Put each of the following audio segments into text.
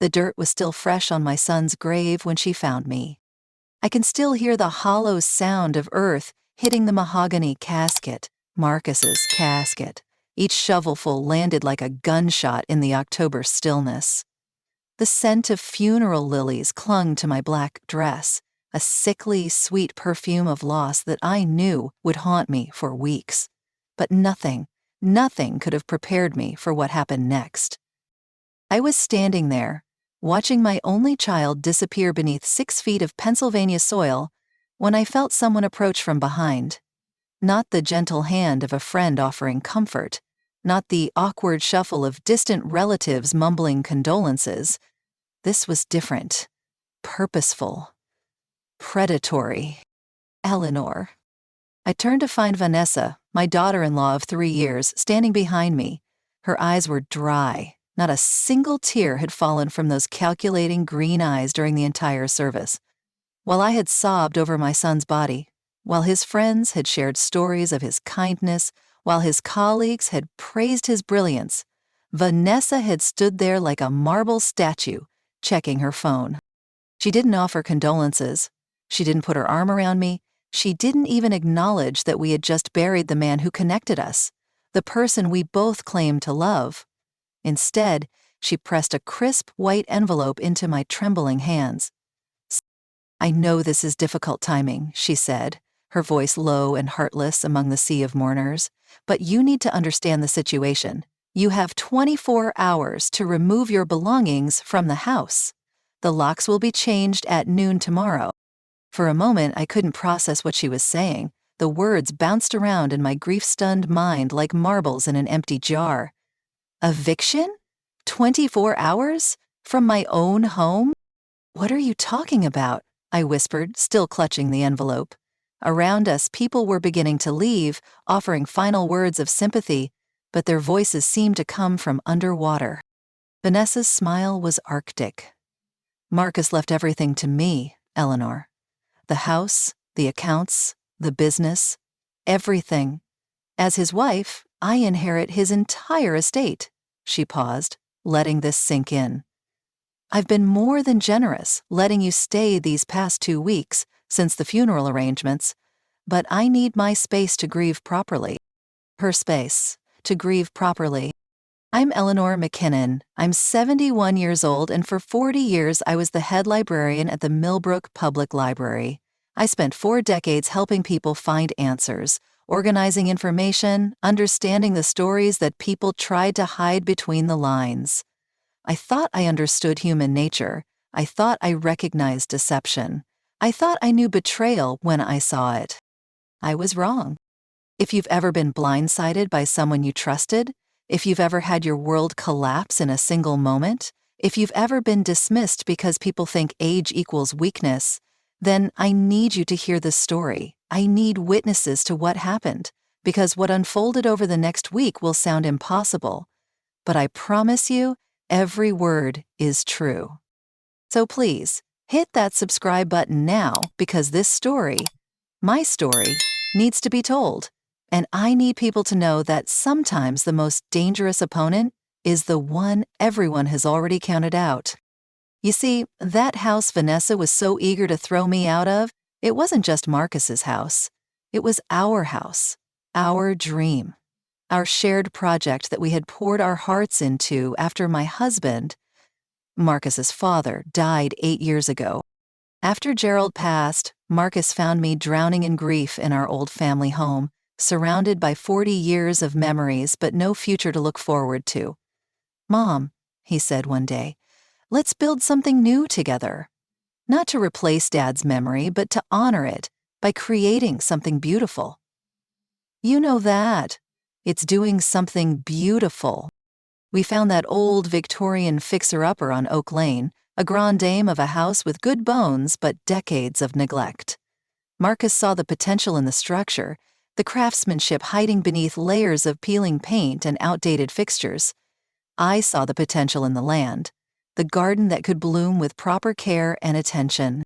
The dirt was still fresh on my son's grave when she found me. I can still hear the hollow sound of earth hitting the mahogany casket, Marcus's casket. Each shovelful landed like a gunshot in the October stillness. The scent of funeral lilies clung to my black dress, a sickly, sweet perfume of loss that I knew would haunt me for weeks. But nothing could have prepared me for what happened next. I was standing there, watching my only child disappear beneath 6 feet of Pennsylvania soil, when I felt someone approach from behind. Not the gentle hand of a friend offering comfort, not the awkward shuffle of distant relatives mumbling condolences. This was different, purposeful, predatory. Eleanor. I turned to find Vanessa, my daughter-in-law of 3 years, standing behind me. Her eyes were dry. Not a single tear had fallen from those calculating green eyes during the entire service. While I had sobbed over my son's body, while his friends had shared stories of his kindness, while his colleagues had praised his brilliance, Vanessa had stood there like a marble statue, checking her phone. She didn't offer condolences. She didn't put her arm around me. She didn't even acknowledge that we had just buried the man who connected us, the person we both claimed to love. Instead, she pressed a crisp white envelope into my trembling hands. "I know this is difficult timing," she said, her voice low and heartless among the sea of mourners, "but you need to understand the situation. You have 24 hours to remove your belongings from the house. The locks will be changed at noon tomorrow." For a moment, I couldn't process what she was saying. The words bounced around in my grief-stunned mind like marbles in an empty jar. Eviction? 24 hours? From my own home? "What are you talking about?" I whispered, still clutching the envelope. Around us, people were beginning to leave, offering final words of sympathy, but their voices seemed to come from underwater. Vanessa's smile was arctic. "Marcus left everything to me, Eleanor. The house, the accounts, the business, everything. As his wife, I inherit his entire estate." She paused, letting this sink in. "I've been more than generous, letting you stay these past 2 weeks, since the funeral arrangements, but I need my space to grieve properly." Her space, to grieve properly. I'm Eleanor McKinnon. I'm 71 years old, and for 40 years I was the head librarian at the Millbrook Public Library. I spent 4 decades helping people find answers, organizing information, understanding the stories that people tried to hide between the lines. I thought I understood human nature. I thought I recognized deception. I thought I knew betrayal when I saw it. I was wrong. If you've ever been blindsided by someone you trusted, if you've ever had your world collapse in a single moment, if you've ever been dismissed because people think age equals weakness, then I need you to hear this story. I need witnesses to what happened, because what unfolded over the next week will sound impossible. But I promise you, every word is true. So please, hit that subscribe button now, because this story, my story, needs to be told. And I need people to know that sometimes the most dangerous opponent is the one everyone has already counted out. You see, that house Vanessa was so eager to throw me out of, it wasn't just Marcus's house. It was our house, our dream, our shared project that we had poured our hearts into after my husband, Marcus's father, died 8 years ago. After Gerald passed, Marcus found me drowning in grief in our old family home, surrounded by 40 years of memories but no future to look forward to. "Mom," he said one day, "let's build something new together. Not to replace Dad's memory, but to honor it by creating something beautiful." You know that. It's doing something beautiful. We found that old Victorian fixer-upper on Oak Lane, a grande dame of a house with good bones but decades of neglect. Marcus saw the potential in the structure, the craftsmanship hiding beneath layers of peeling paint and outdated fixtures. I saw the potential in the land, the garden that could bloom with proper care and attention.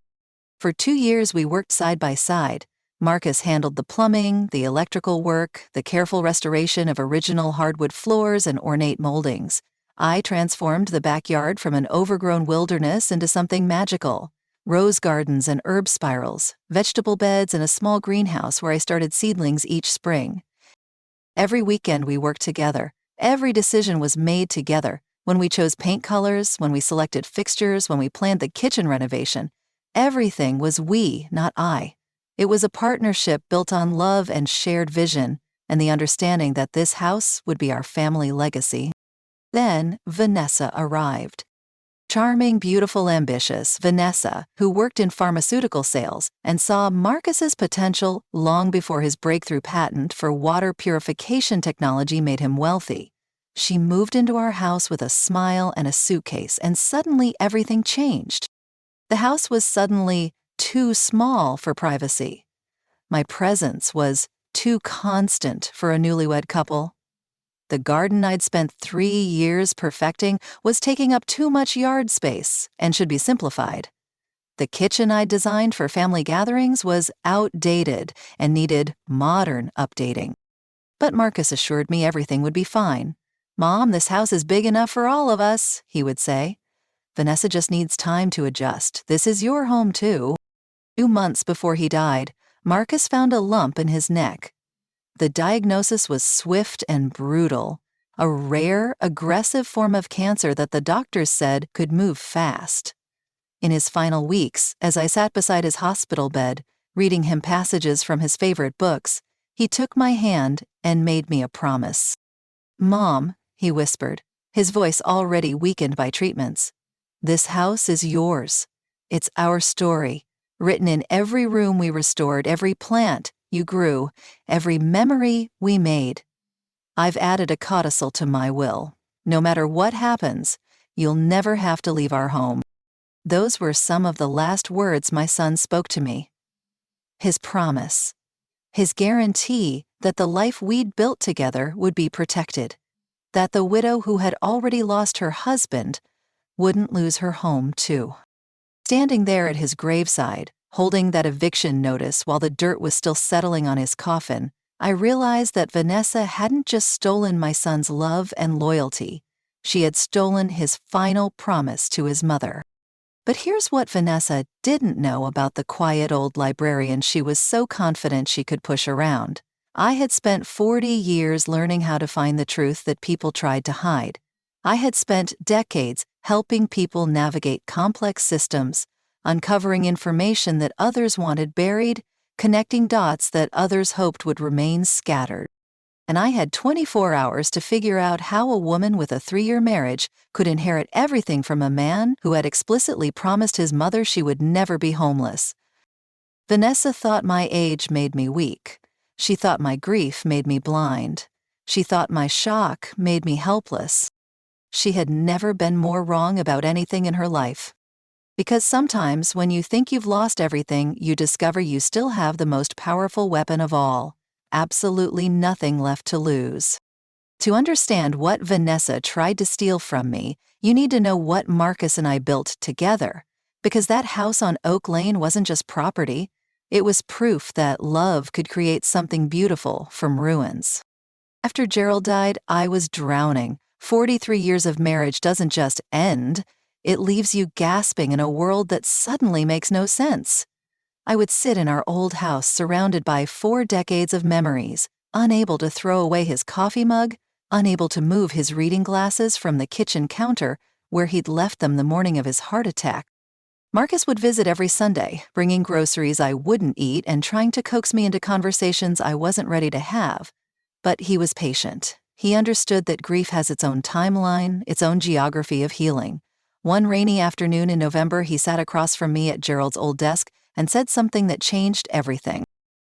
For 2 years we worked side by side. Marcus handled the plumbing, the electrical work, the careful restoration of original hardwood floors and ornate moldings. I transformed the backyard from an overgrown wilderness into something magical. Rose gardens and herb spirals, vegetable beds, and a small greenhouse where I started seedlings each spring. Every weekend we worked together. Every decision was made together. When we chose paint colors, when we selected fixtures, when we planned the kitchen renovation, everything was we, not I. It was a partnership built on love and shared vision, and the understanding that this house would be our family legacy. Then Vanessa arrived. Charming, beautiful, ambitious Vanessa, who worked in pharmaceutical sales and saw Marcus's potential long before his breakthrough patent for water purification technology made him wealthy. She moved into our house with a smile and a suitcase, and suddenly everything changed. The house was suddenly too small for privacy. My presence was too constant for a newlywed couple. The garden I'd spent 3 years perfecting was taking up too much yard space and should be simplified. The kitchen I'd designed for family gatherings was outdated and needed modern updating. But Marcus assured me everything would be fine. "Mom, this house is big enough for all of us," he would say. "Vanessa just needs time to adjust. This is your home, too." 2 months before he died, Marcus found a lump in his neck. The diagnosis was swift and brutal, a rare, aggressive form of cancer that the doctors said could move fast. In his final weeks, as I sat beside his hospital bed, reading him passages from his favorite books, he took my hand and made me a promise. "Mom," he whispered, his voice already weakened by treatments, "this house is yours. It's our story, written in every room we restored, every plant you grew, every memory we made. I've added a codicil to my will. No matter what happens, you'll never have to leave our home." Those were some of the last words my son spoke to me. His promise. His guarantee that the life we'd built together would be protected. That the widow who had already lost her husband wouldn't lose her home, too. Standing there at his graveside, holding that eviction notice while the dirt was still settling on his coffin, I realized that Vanessa hadn't just stolen my son's love and loyalty. She had stolen his final promise to his mother. But here's what Vanessa didn't know about the quiet old librarian she was so confident she could push around. I had spent 40 years learning how to find the truth that people tried to hide. I had spent decades helping people navigate complex systems, uncovering information that others wanted buried, connecting dots that others hoped would remain scattered. And I had 24 hours to figure out how a woman with a 3-year marriage could inherit everything from a man who had explicitly promised his mother she would never be homeless. Vanessa thought my age made me weak. She thought my grief made me blind. She thought my shock made me helpless. She had never been more wrong about anything in her life. Because sometimes when you think you've lost everything, you discover you still have the most powerful weapon of all. Absolutely nothing left to lose. To understand what Vanessa tried to steal from me, you need to know what Marcus and I built together. Because that house on Oak Lane wasn't just property, it was proof that love could create something beautiful from ruins. After Gerald died, I was drowning. 43 years of marriage doesn't just end, it leaves you gasping in a world that suddenly makes no sense. I would sit in our old house surrounded by 4 decades of memories, unable to throw away his coffee mug, unable to move his reading glasses from the kitchen counter where he'd left them the morning of his heart attack. Marcus would visit every Sunday, bringing groceries I wouldn't eat and trying to coax me into conversations I wasn't ready to have. But he was patient. He understood that grief has its own timeline, its own geography of healing. One rainy afternoon in November, he sat across from me at Gerald's old desk and said something that changed everything.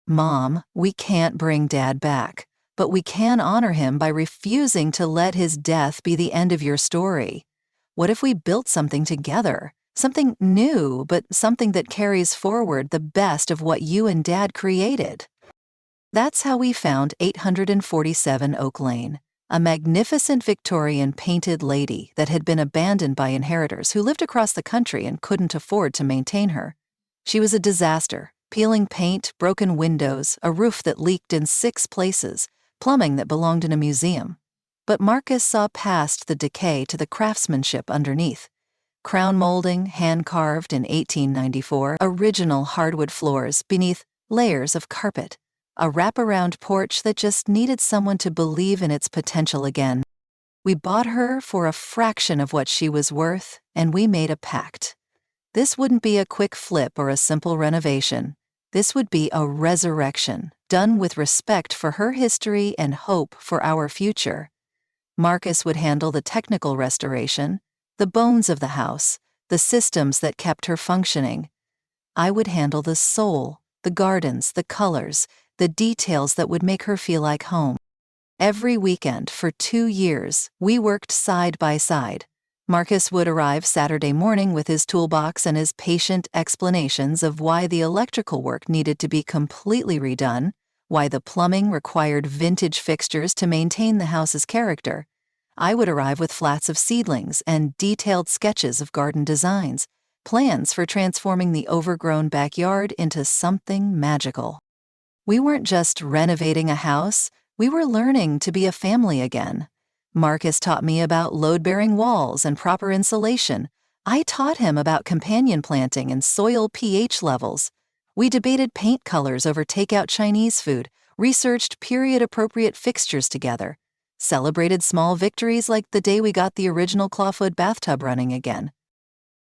"Mom, we can't bring Dad back, but we can honor him by refusing to let his death be the end of your story. What if we built something together? Something new, but something that carries forward the best of what you and Dad created?" That's how we found 847 Oak Lane, a magnificent Victorian painted lady that had been abandoned by inheritors who lived across the country and couldn't afford to maintain her. She was a disaster, peeling paint, broken windows, a roof that leaked in 6 places, plumbing that belonged in a museum. But Marcus saw past the decay to the craftsmanship underneath. Crown molding, hand-carved in 1894, original hardwood floors beneath layers of carpet, a wraparound porch that just needed someone to believe in its potential again. We bought her for a fraction of what she was worth, and we made a pact. This wouldn't be a quick flip or a simple renovation. This would be a resurrection, done with respect for her history and hope for our future. Marcus would handle the technical restoration, the bones of the house, the systems that kept her functioning. I would handle the soul, the gardens, the colors, the details that would make her feel like home. Every weekend for 2 years, we worked side by side. Marcus would arrive Saturday morning with his toolbox and his patient explanations of why the electrical work needed to be completely redone, why the plumbing required vintage fixtures to maintain the house's character. I would arrive with flats of seedlings and detailed sketches of garden designs, plans for transforming the overgrown backyard into something magical. We weren't just renovating a house, we were learning to be a family again. Marcus taught me about load-bearing walls and proper insulation. I taught him about companion planting and soil pH levels. We debated paint colors over takeout Chinese food, researched period-appropriate fixtures together, celebrated small victories like the day we got the original clawfoot bathtub running again.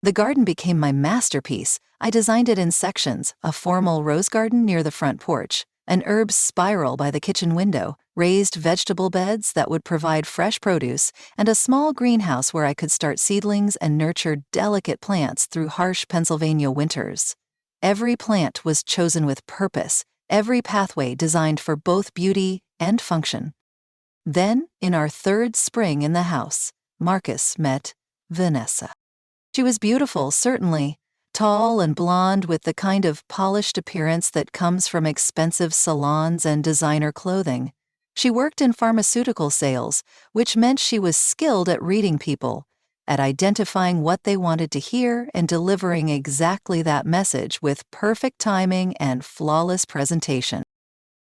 The garden became my masterpiece. I designed it in sections, a formal rose garden near the front porch, an herb spiral by the kitchen window, raised vegetable beds that would provide fresh produce, and a small greenhouse where I could start seedlings and nurture delicate plants through harsh Pennsylvania winters. Every plant was chosen with purpose, every pathway designed for both beauty and function. Then, in our 3rd spring in the house, Marcus met Vanessa. She was beautiful, certainly, tall and blonde with the kind of polished appearance that comes from expensive salons and designer clothing. She worked in pharmaceutical sales, which meant she was skilled at reading people, at identifying what they wanted to hear and delivering exactly that message with perfect timing and flawless presentation.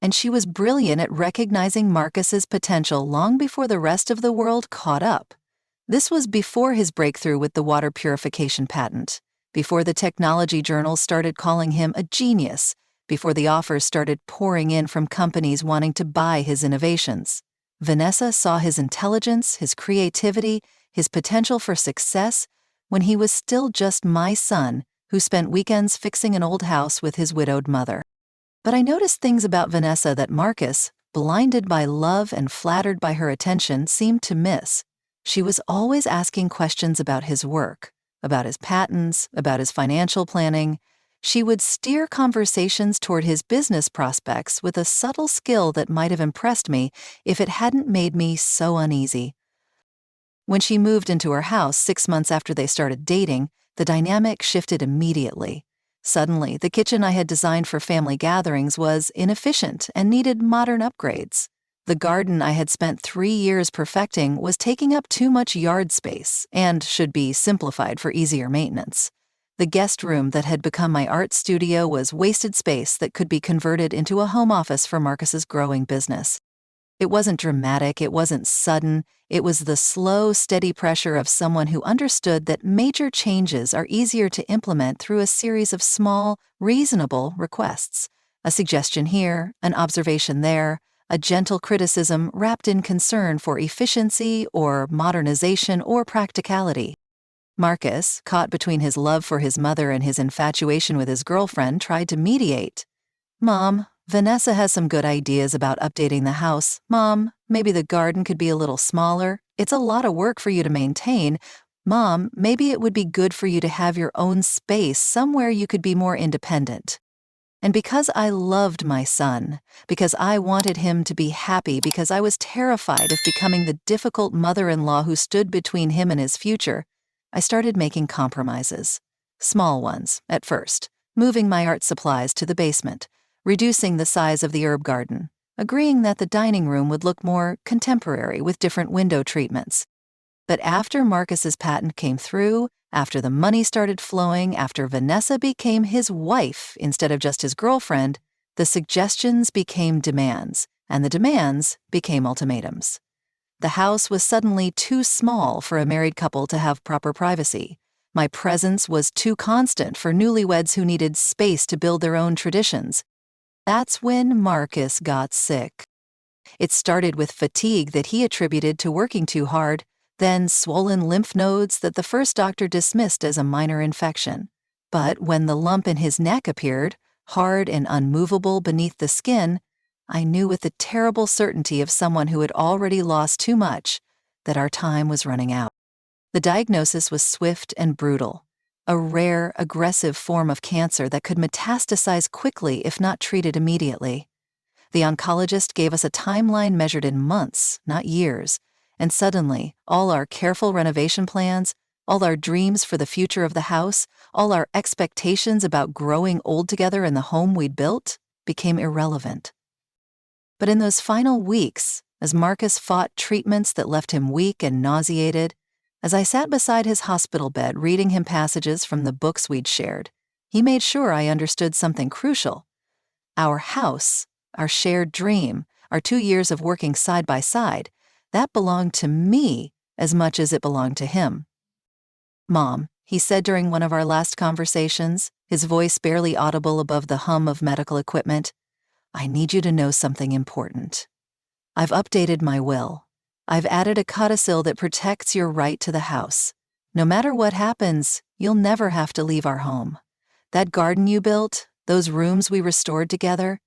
And she was brilliant at recognizing Marcus's potential long before the rest of the world caught up. This was before his breakthrough with the water purification patent, before the technology journals started calling him a genius, before the offers started pouring in from companies wanting to buy his innovations. Vanessa saw his intelligence, his creativity, his potential for success when he was still just my son who spent weekends fixing an old house with his widowed mother. But I noticed things about Vanessa that Marcus, blinded by love and flattered by her attention, seemed to miss. She was always asking questions about his work, about his patents, about his financial planning. She would steer conversations toward his business prospects with a subtle skill that might have impressed me if it hadn't made me so uneasy. When she moved into her house 6 months after they started dating, the dynamic shifted immediately. Suddenly, the kitchen I had designed for family gatherings was inefficient and needed modern upgrades. The garden I had spent 3 years perfecting was taking up too much yard space and should be simplified for easier maintenance. The guest room that had become my art studio was wasted space that could be converted into a home office for Marcus's growing business. It wasn't dramatic, it wasn't sudden, it was the slow, steady pressure of someone who understood that major changes are easier to implement through a series of small, reasonable requests. A suggestion here, an observation there, a gentle criticism wrapped in concern for efficiency or modernization or practicality. Marcus, caught between his love for his mother and his infatuation with his girlfriend, tried to mediate. "Mom, Vanessa has some good ideas about updating the house. Mom, maybe the garden could be a little smaller. It's a lot of work for you to maintain. Mom, maybe it would be good for you to have your own space somewhere you could be more independent." And because I loved my son, because I wanted him to be happy, because I was terrified of becoming the difficult mother-in-law who stood between him and his future, I started making compromises. Small ones, at first, moving my art supplies to the basement, reducing the size of the herb garden, agreeing that the dining room would look more contemporary with different window treatments. But after Marcus's patent came through, after the money started flowing, after Vanessa became his wife instead of just his girlfriend, the suggestions became demands, and the demands became ultimatums. The house was suddenly too small for a married couple to have proper privacy. My presence was too constant for newlyweds who needed space to build their own traditions. That's when Marcus got sick. It started with fatigue that he attributed to working too hard, then swollen lymph nodes that the first doctor dismissed as a minor infection. But when the lump in his neck appeared, hard and unmovable beneath the skin, I knew with the terrible certainty of someone who had already lost too much that our time was running out. The diagnosis was swift and brutal, a rare, aggressive form of cancer that could metastasize quickly if not treated immediately. The oncologist gave us a timeline measured in months, not years, and suddenly, all our careful renovation plans, all our dreams for the future of the house, all our expectations about growing old together in the home we'd built, became irrelevant. But in those final weeks, as Marcus fought treatments that left him weak and nauseated, as I sat beside his hospital bed reading him passages from the books we'd shared, he made sure I understood something crucial. Our house, our shared dream, our 2 years of working side by side, that belonged to me as much as it belonged to him. "Mom," he said during one of our last conversations, his voice barely audible above the hum of medical equipment, "I need you to know something important. I've updated my will. I've added a codicil that protects your right to the house. No matter what happens, you'll never have to leave our home. That garden you built, those rooms we restored together,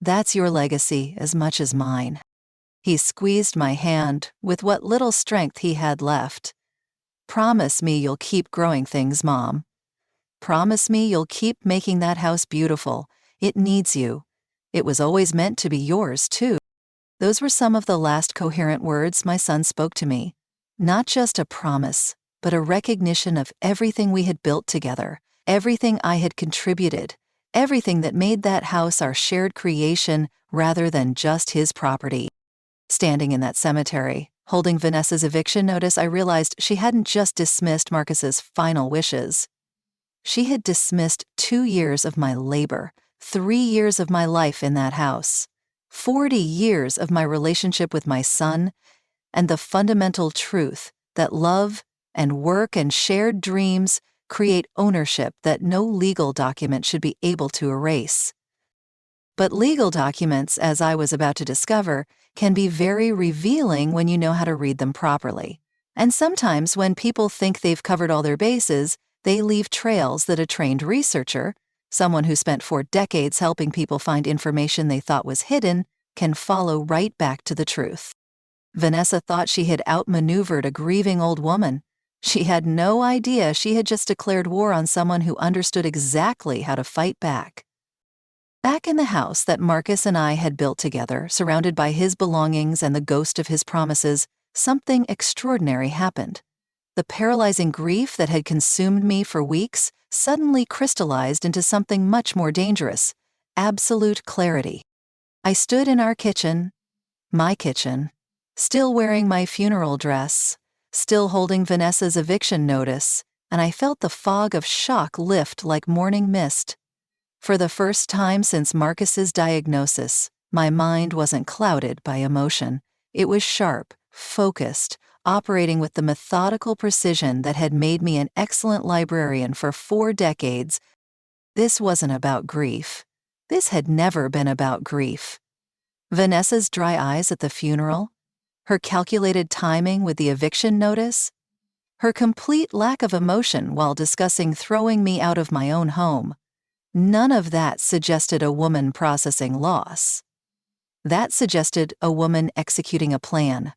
that's your legacy as much as mine." He squeezed my hand with what little strength he had left. "Promise me you'll keep growing things, Mom. Promise me you'll keep making that house beautiful. It needs you. It was always meant to be yours, too." Those were some of the last coherent words my son spoke to me. Not just a promise, but a recognition of everything we had built together, everything I had contributed, everything that made that house our shared creation rather than just his property. Standing in that cemetery, holding Vanessa's eviction notice, I realized she hadn't just dismissed Marcus's final wishes. She had dismissed 2 years of my labor, 3 years of my life in that house, 40 years of my relationship with my son, and the fundamental truth that love and work and shared dreams create ownership that no legal document should be able to erase. But legal documents, as I was about to discover, can be very revealing when you know how to read them properly. And sometimes when people think they've covered all their bases, they leave trails that a trained researcher, someone who spent 4 decades helping people find information they thought was hidden, can follow right back to the truth. Vanessa thought she had outmaneuvered a grieving old woman. She had no idea she had just declared war on someone who understood exactly how to fight back. Back in the house that Marcus and I had built together, surrounded by his belongings and the ghost of his promises, something extraordinary happened. The paralyzing grief that had consumed me for weeks suddenly crystallized into something much more dangerous: absolute clarity. I stood in our kitchen, my kitchen, still wearing my funeral dress, still holding Vanessa's eviction notice, and I felt the fog of shock lift like morning mist. For the first time since Marcus's diagnosis, my mind wasn't clouded by emotion. It was sharp, focused, operating with the methodical precision that had made me an excellent librarian for 4 decades. This wasn't about grief. This had never been about grief. Vanessa's dry eyes at the funeral, her calculated timing with the eviction notice, her complete lack of emotion while discussing throwing me out of my own home, none of that suggested a woman processing loss. That suggested a woman executing a plan.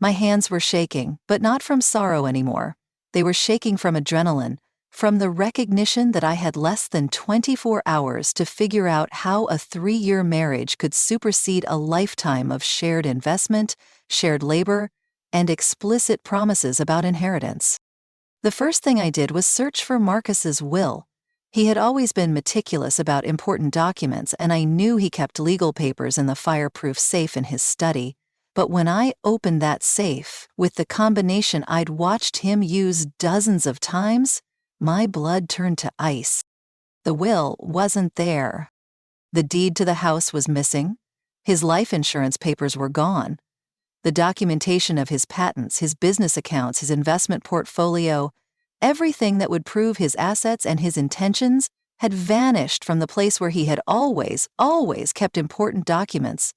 My hands were shaking, but not from sorrow anymore. They were shaking from adrenaline, from the recognition that I had less than 24 hours to figure out how a 3-year marriage could supersede a lifetime of shared investment, shared labor, and explicit promises about inheritance. The first thing I did was search for Marcus's will. He had always been meticulous about important documents, and I knew he kept legal papers in the fireproof safe in his study. But when I opened that safe, with the combination I'd watched him use dozens of times, my blood turned to ice. The will wasn't there. The deed to the house was missing. His life insurance papers were gone. The documentation of his patents, his business accounts, his investment portfolio, everything that would prove his assets and his intentions had vanished from the place where he had always kept important documents.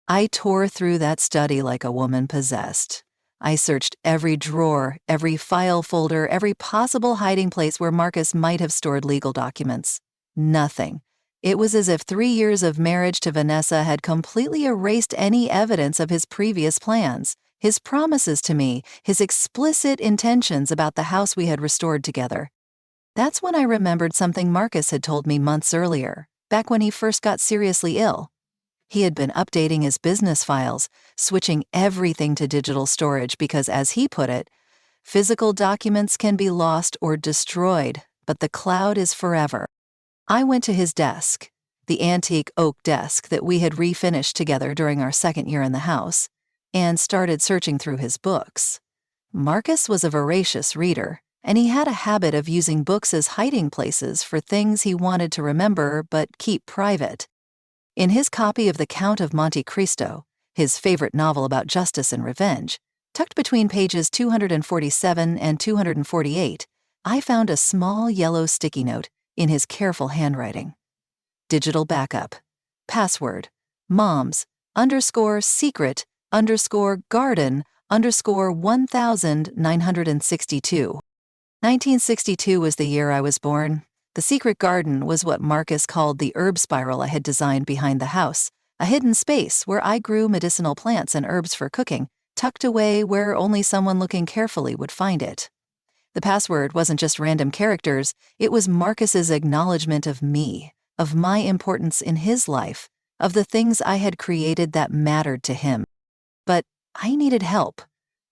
I tore through that study like a woman possessed. I searched every drawer, every file folder, every possible hiding place where Marcus might have stored legal documents. Nothing. It was as if 3 years of marriage to Vanessa had completely erased any evidence of his previous plans, his promises to me, his explicit intentions about the house we had restored together. That's when I remembered something Marcus had told me months earlier, back when he first got seriously ill. He had been updating his business files, switching everything to digital storage because, as he put it, physical documents can be lost or destroyed, but the cloud is forever. I went to his desk, the antique oak desk that we had refinished together during our second year in the house, and started searching through his books. Marcus was a voracious reader, and he had a habit of using books as hiding places for things he wanted to remember but keep private. In his copy of The Count of Monte Cristo, his favorite novel about justice and revenge, tucked between pages 247 and 248, I found a small yellow sticky note in his careful handwriting. Digital backup. Password. moms_secret_garden_1962. 1962 was the year I was born. The secret garden was what Marcus called the herb spiral I had designed behind the house, a hidden space where I grew medicinal plants and herbs for cooking, tucked away where only someone looking carefully would find it. The password wasn't just random characters, it was Marcus's acknowledgement of me, of my importance in his life, of the things I had created that mattered to him. But I needed help.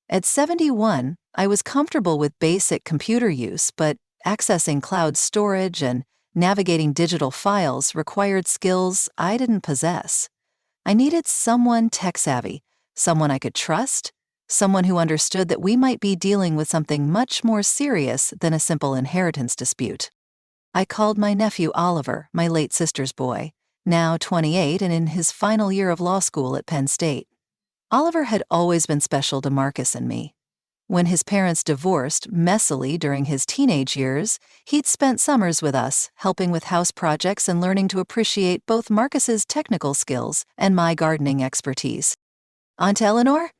At 71, I was comfortable with basic computer use, but accessing cloud storage and navigating digital files required skills I didn't possess. I needed someone tech-savvy, someone I could trust, someone who understood that we might be dealing with something much more serious than a simple inheritance dispute. I called my nephew Oliver, my late sister's boy, now 28 and in his final year of law school at Penn State. Oliver had always been special to Marcus and me. When his parents divorced messily during his teenage years, he'd spent summers with us, helping with house projects and learning to appreciate both Marcus's technical skills and my gardening expertise. "Aunt Eleanor?"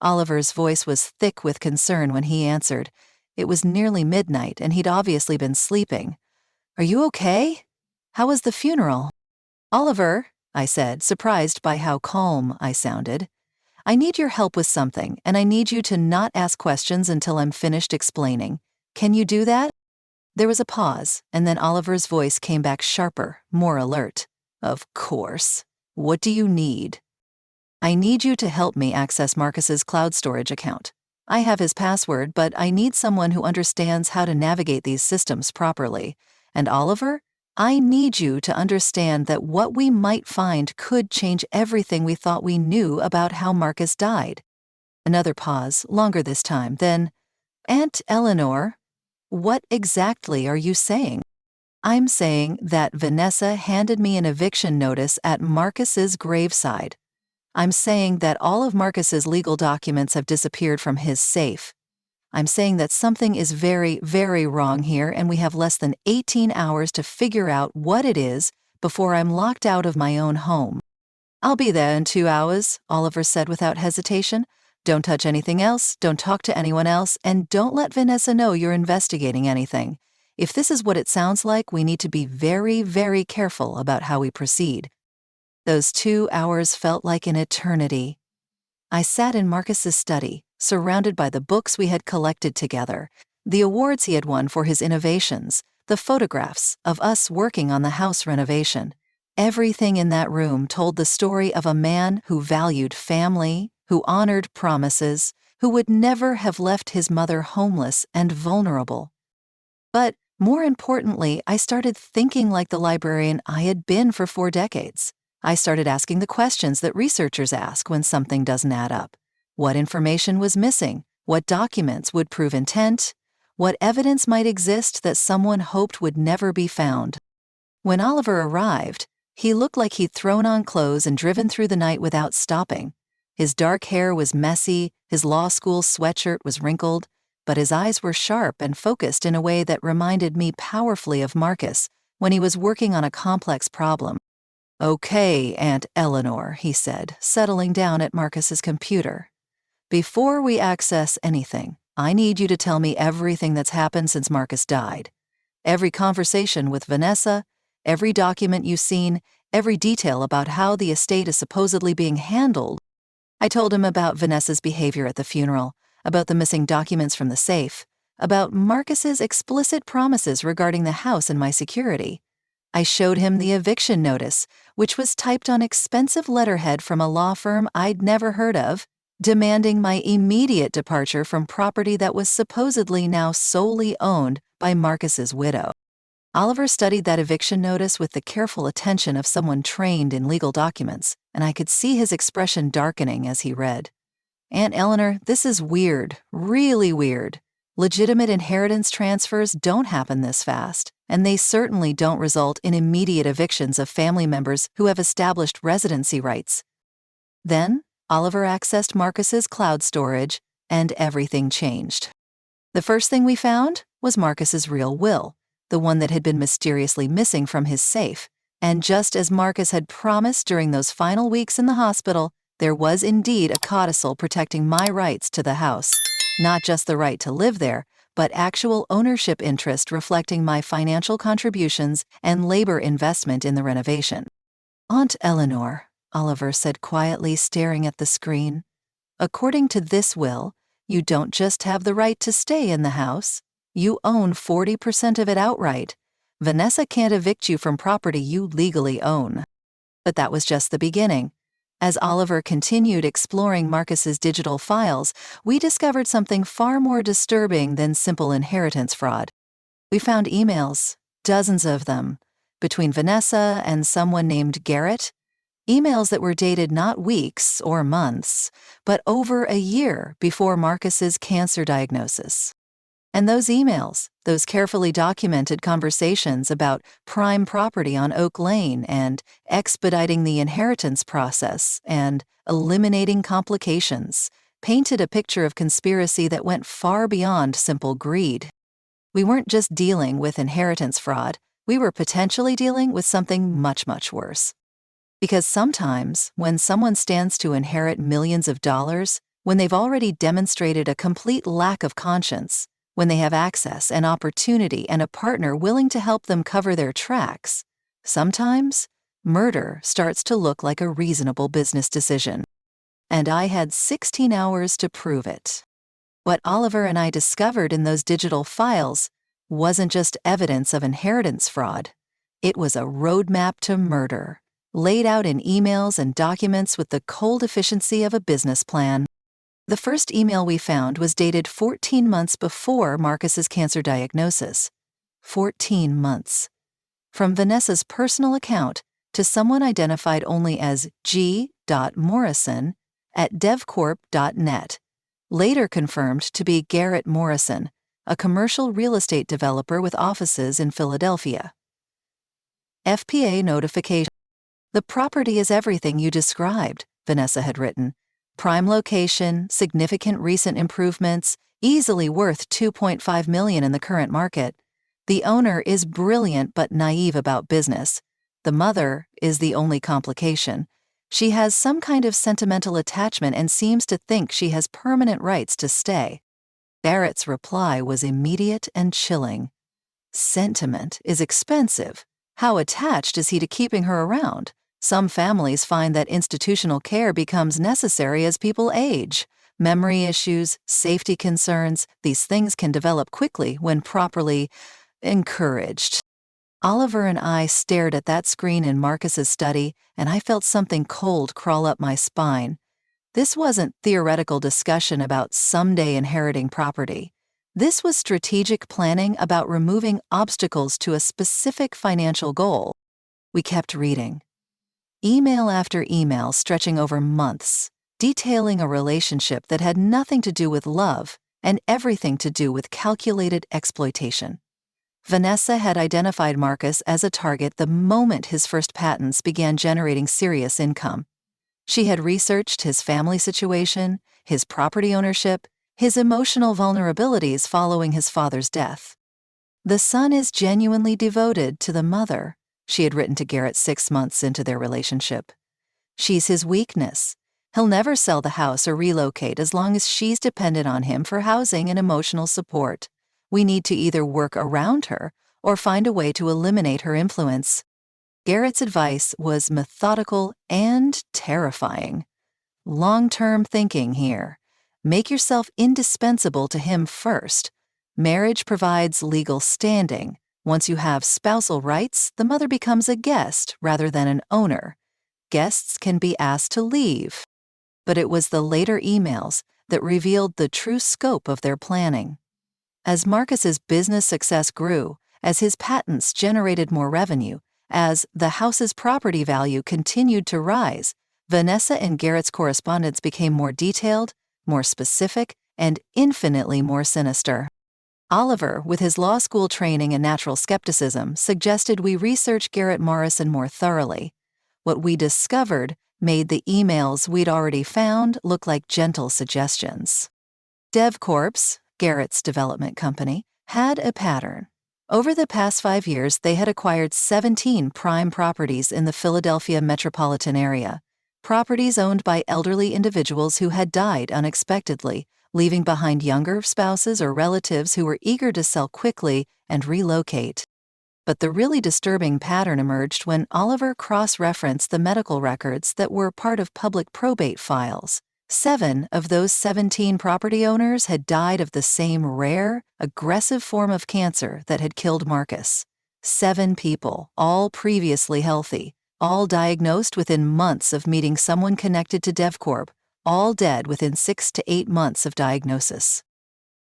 Oliver's voice was thick with concern when he answered. It was nearly midnight, and he'd obviously been sleeping. "Are you okay? How was the funeral?" "Oliver," I said, surprised by how calm I sounded, "I need your help with something, and I need you to not ask questions until I'm finished explaining. Can you do that?" There was a pause, and then Oliver's voice came back sharper, more alert. "Of course. What do you need?" "I need you to help me access Marcus's cloud storage account. I have his password, but I need someone who understands how to navigate these systems properly. And Oliver, I need you to understand that what we might find could change everything we thought we knew about how Marcus died." Another pause, longer this time, then, "Aunt Eleanor, what exactly are you saying?" "I'm saying that Vanessa handed me an eviction notice at Marcus's graveside. I'm saying that all of Marcus's legal documents have disappeared from his safe. I'm saying that something is very, very wrong here, and we have less than 18 hours to figure out what it is before I'm locked out of my own home." "I'll be there in 2 hours," Oliver said without hesitation. "Don't touch anything else, don't talk to anyone else, and don't let Vanessa know you're investigating anything. If this is what it sounds like, we need to be very, very careful about how we proceed." Those 2 hours felt like an eternity. I sat in Marcus's study, surrounded by the books we had collected together, the awards he had won for his innovations, the photographs of us working on the house renovation. Everything in that room told the story of a man who valued family, who honored promises, who would never have left his mother homeless and vulnerable. But more importantly, I started thinking like the librarian I had been for 4 decades. I started asking the questions that researchers ask when something doesn't add up. What information was missing? What documents would prove intent? What evidence might exist that someone hoped would never be found? When Oliver arrived, he looked like he'd thrown on clothes and driven through the night without stopping. His dark hair was messy, his law school sweatshirt was wrinkled, but his eyes were sharp and focused in a way that reminded me powerfully of Marcus when he was working on a complex problem. "Okay, Aunt Eleanor," he said, settling down at Marcus's computer. "Before we access anything, I need you to tell me everything that's happened since Marcus died. Every conversation with Vanessa, every document you've seen, every detail about how the estate is supposedly being handled." I told him about Vanessa's behavior at the funeral, about the missing documents from the safe, about Marcus's explicit promises regarding the house and my security. I showed him the eviction notice, which was typed on expensive letterhead from a law firm I'd never heard of, demanding my immediate departure from property that was supposedly now solely owned by Marcus's widow. Oliver studied that eviction notice with the careful attention of someone trained in legal documents, and I could see his expression darkening as he read. "Aunt Eleanor, this is weird, really weird. Legitimate inheritance transfers don't happen this fast, and they certainly don't result in immediate evictions of family members who have established residency rights." Then, Oliver accessed Marcus's cloud storage, and everything changed. The first thing we found was Marcus's real will, the one that had been mysteriously missing from his safe. And just as Marcus had promised during those final weeks in the hospital, there was indeed a codicil protecting my rights to the house. Not just the right to live there, but actual ownership interest reflecting my financial contributions and labor investment in the renovation. "Aunt Eleanor," Oliver said quietly, staring at the screen, "according to this will, you don't just have the right to stay in the house. You own 40% of it outright. Vanessa can't evict you from property you legally own." But that was just the beginning. As Oliver continued exploring Marcus's digital files, we discovered something far more disturbing than simple inheritance fraud. We found emails, dozens of them, between Vanessa and someone named Garrett. Emails that were dated not weeks or months, but over a year before Marcus's cancer diagnosis. And those emails, those carefully documented conversations about prime property on Oak Lane and expediting the inheritance process and eliminating complications, painted a picture of conspiracy that went far beyond simple greed. We weren't just dealing with inheritance fraud, we were potentially dealing with something much, much worse. Because sometimes, when someone stands to inherit millions of dollars, when they've already demonstrated a complete lack of conscience, when they have access and opportunity and a partner willing to help them cover their tracks, sometimes murder starts to look like a reasonable business decision. And I had 16 hours to prove it. What Oliver and I discovered in those digital files wasn't just evidence of inheritance fraud. It was a roadmap to murder, laid out in emails and documents with the cold efficiency of a business plan. The first email we found was dated 14 months before Marcus's cancer diagnosis. 14 months. From Vanessa's personal account to someone identified only as G.Morrison at devcorp.net, later confirmed to be Garrett Morrison, a commercial real estate developer with offices in Philadelphia. FPA notification. "The property is everything you described," Vanessa had written. "Prime location, significant recent improvements, easily worth $2.5 million in the current market. The owner is brilliant but naive about business. The mother is the only complication. She has some kind of sentimental attachment and seems to think she has permanent rights to stay." Barrett's reply was immediate and chilling. "Sentiment is expensive. How attached is he to keeping her around? Some families find that institutional care becomes necessary as people age. Memory issues, safety concerns, these things can develop quickly when properly encouraged." Oliver and I stared at that screen in Marcus's study, and I felt something cold crawl up my spine. This wasn't theoretical discussion about someday inheriting property. This was strategic planning about removing obstacles to a specific financial goal. We kept reading. Email after email stretching over months, detailing a relationship that had nothing to do with love and everything to do with calculated exploitation. Vanessa had identified Marcus as a target the moment his first patents began generating serious income. She had researched his family situation, his property ownership, his emotional vulnerabilities following his father's death. "The son is genuinely devoted to the mother," she had written to Garrett 6 months into their relationship. "She's his weakness. He'll never sell the house or relocate as long as she's dependent on him for housing and emotional support. We need to either work around her or find a way to eliminate her influence." Garrett's advice was methodical and terrifying. Long-term thinking here. Make yourself indispensable to him first. Marriage provides legal standing. Once you have spousal rights, the mother becomes a guest rather than an owner. Guests can be asked to leave. But it was the later emails that revealed the true scope of their planning. As Marcus's business success grew, as his patents generated more revenue, as the house's property value continued to rise, Vanessa and Garrett's correspondence became more detailed, more specific, and infinitely more sinister. Oliver, with his law school training and natural skepticism, suggested we research Garrett Morrison more thoroughly. What we discovered made the emails we'd already found look like gentle suggestions. DevCorps, Garrett's development company, had a pattern. Over the past 5 years, they had acquired 17 prime properties in the Philadelphia metropolitan area, properties owned by elderly individuals who had died unexpectedly, leaving behind younger spouses or relatives who were eager to sell quickly and relocate. But the really disturbing pattern emerged when Oliver cross-referenced the medical records that were part of public probate files. 7 of those 17 property owners had died of the same rare, aggressive form of cancer that had killed Marcus. 7 people, all previously healthy, all diagnosed within months of meeting someone connected to DevCorp, all dead within 6 to 8 months of diagnosis.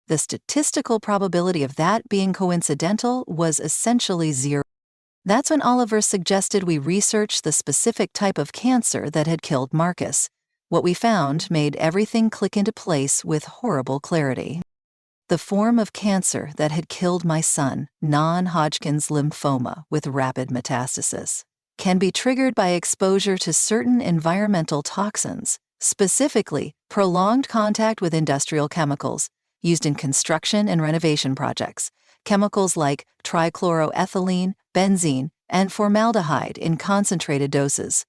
The statistical probability of that being coincidental was essentially 0. That's when Oliver suggested we research the specific type of cancer that had killed Marcus. What we found made everything click into place with horrible clarity. The form of cancer that had killed my son, non-Hodgkin's lymphoma with rapid metastasis, can be triggered by exposure to certain environmental toxins, specifically prolonged contact with industrial chemicals used in construction and renovation projects, chemicals like trichloroethylene, benzene, and formaldehyde in concentrated doses.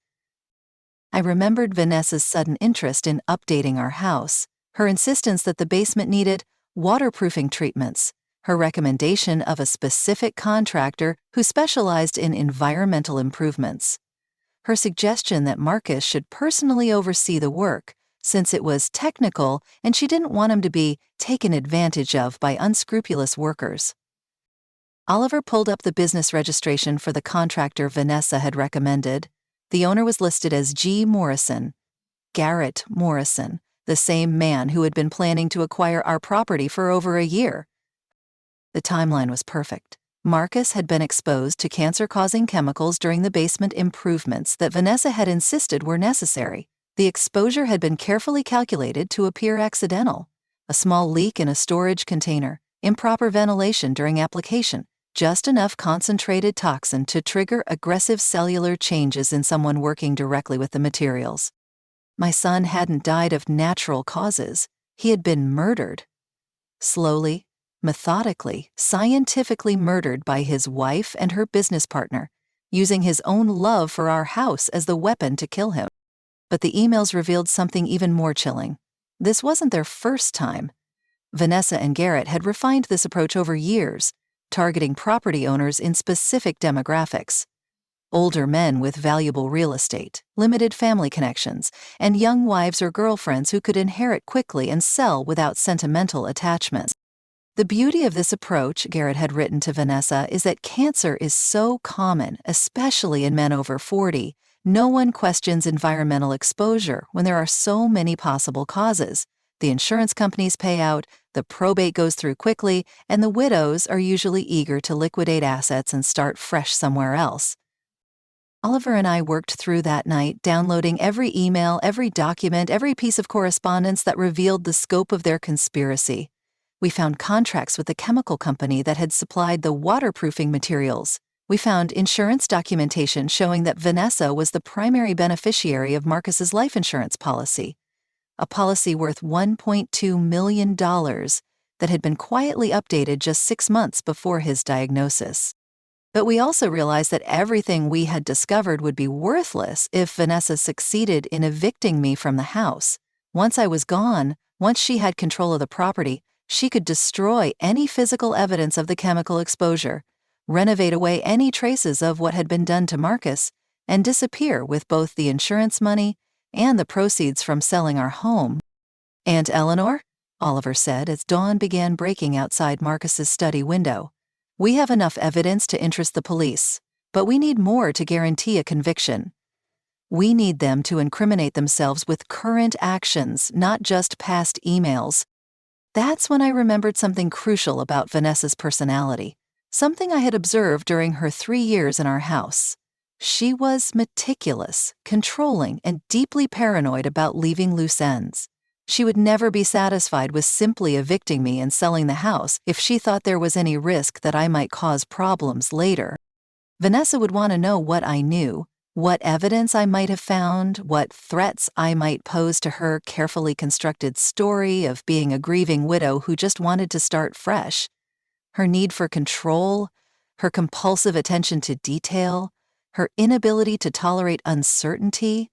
I remembered Vanessa's sudden interest in updating our house, her insistence that the basement needed waterproofing treatments, her recommendation of a specific contractor who specialized in environmental improvements, her suggestion that Marcus should personally oversee the work, since it was technical and she didn't want him to be taken advantage of by unscrupulous workers. Oliver pulled up the business registration for the contractor Vanessa had recommended. The owner was listed as G. Morrison, Garrett Morrison, the same man who had been planning to acquire our property for over a year. The timeline was perfect. Marcus had been exposed to cancer-causing chemicals during the basement improvements that Vanessa had insisted were necessary. The exposure had been carefully calculated to appear accidental. A small leak in a storage container, improper ventilation during application, just enough concentrated toxin to trigger aggressive cellular changes in someone working directly with the materials. My son hadn't died of natural causes. He had been murdered. Slowly, methodically, scientifically murdered by his wife and her business partner, using his own love for our house as the weapon to kill him. But the emails revealed something even more chilling. This wasn't their first time. Vanessa and Garrett had refined this approach over years, targeting property owners in specific demographics. Older men with valuable real estate, limited family connections, and young wives or girlfriends who could inherit quickly and sell without sentimental attachments. The beauty of this approach, Garrett had written to Vanessa, is that cancer is so common, especially in men over 40. No one questions environmental exposure when there are so many possible causes. The insurance companies pay out, the probate goes through quickly, and the widows are usually eager to liquidate assets and start fresh somewhere else. Oliver and I worked through that night, downloading every email, every document, every piece of correspondence that revealed the scope of their conspiracy. We found contracts with the chemical company that had supplied the waterproofing materials, We found insurance documentation showing that Vanessa was the primary beneficiary of Marcus's life insurance policy, a policy worth $1.2 million that had been quietly updated just 6 months before his diagnosis. But we also realized that everything we had discovered would be worthless if Vanessa succeeded in evicting me from the house. Once I was gone, once she had control of the property, she could destroy any physical evidence of the chemical exposure, renovate away any traces of what had been done to Marcus, and disappear with both the insurance money and the proceeds from selling our home. "Aunt Eleanor," Oliver said as dawn began breaking outside Marcus's study window, "we have enough evidence to interest the police, but we need more to guarantee a conviction. We need them to incriminate themselves with current actions, not just past emails." That's when I remembered something crucial about Vanessa's personality, something I had observed during her 3 years in our house. She was meticulous, controlling, and deeply paranoid about leaving loose ends. She would never be satisfied with simply evicting me and selling the house if she thought there was any risk that I might cause problems later. Vanessa would want to know what I knew, what evidence I might have found, what threats I might pose to her carefully constructed story of being a grieving widow who just wanted to start fresh. Her need for control, her compulsive attention to detail, her inability to tolerate uncertainty.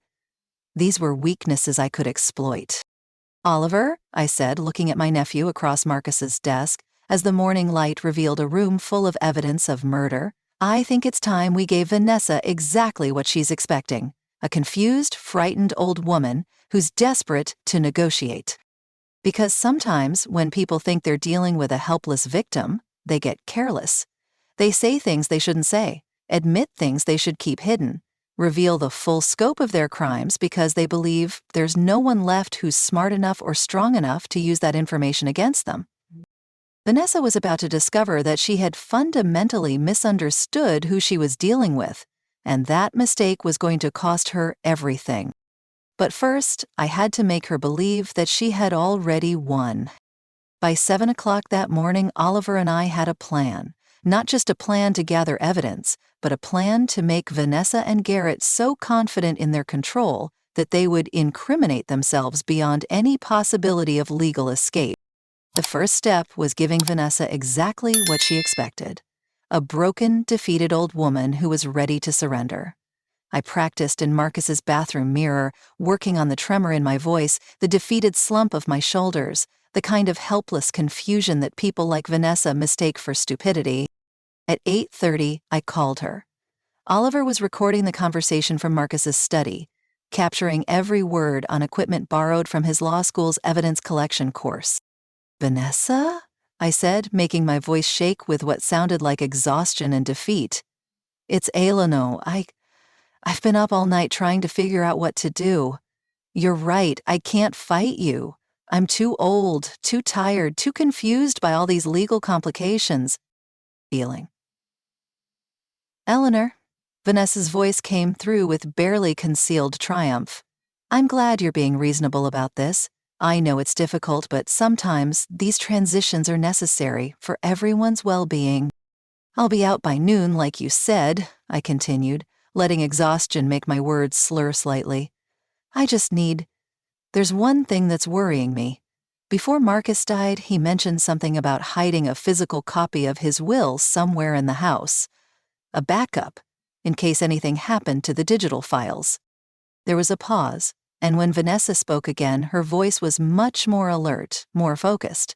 These were weaknesses I could exploit. "Oliver," I said, looking at my nephew across Marcus's desk, as the morning light revealed a room full of evidence of murder, "I think it's time we gave Vanessa exactly what she's expecting, a confused, frightened old woman who's desperate to negotiate." Because sometimes when people think they're dealing with a helpless victim, they get careless. They say things they shouldn't say, admit things they should keep hidden, reveal the full scope of their crimes because they believe there's no one left who's smart enough or strong enough to use that information against them. Vanessa was about to discover that she had fundamentally misunderstood who she was dealing with, and that mistake was going to cost her everything. But first, I had to make her believe that she had already won. By 7 o'clock that morning, Oliver and I had a plan. Not just a plan to gather evidence, but a plan to make Vanessa and Garrett so confident in their control that they would incriminate themselves beyond any possibility of legal escape. The first step was giving Vanessa exactly what she expected: a broken, defeated old woman who was ready to surrender. I practiced in Marcus's bathroom mirror, working on the tremor in my voice, the defeated slump of my shoulders, the kind of helpless confusion that people like Vanessa mistake for stupidity. At 8:30, I called her. Oliver was recording the conversation from Marcus's study, capturing every word on equipment borrowed from his law school's evidence collection course. "Vanessa?" I said, making my voice shake with what sounded like exhaustion and defeat. "It's Eleanor. I've been up all night trying to figure out what to do. You're right, I can't fight you. I'm too old, too tired, too confused by all these legal complications." Feeling. "Eleanor," Vanessa's voice came through with barely concealed triumph. "I'm glad you're being reasonable about this. I know it's difficult, but sometimes these transitions are necessary for everyone's well-being. I'll be out by noon, like you said," I continued, letting exhaustion make my words slur slightly. There's one thing that's worrying me. Before Marcus died, he mentioned something about hiding a physical copy of his will somewhere in the house. A backup, in case anything happened to the digital files." There was a pause, and when Vanessa spoke again, her voice was much more alert, more focused.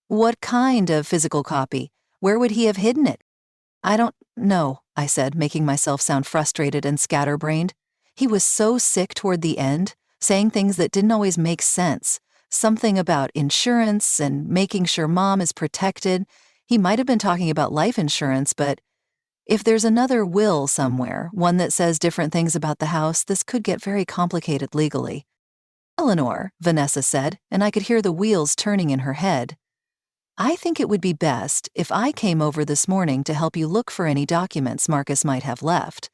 "What kind of physical copy? Where would he have hidden it?" "I don't know," I said, making myself sound frustrated and scatterbrained. He was so sick toward the end, saying things that didn't always make sense. Something about insurance and making sure Mom is protected. He might have been talking about life insurance, but if there's another will somewhere, one that says different things about the house, this could get very complicated legally. "Eleanor," Vanessa said, and I could hear the wheels turning in her head. "I think it would be best if I came over this morning to help you look for any documents Marcus might have left.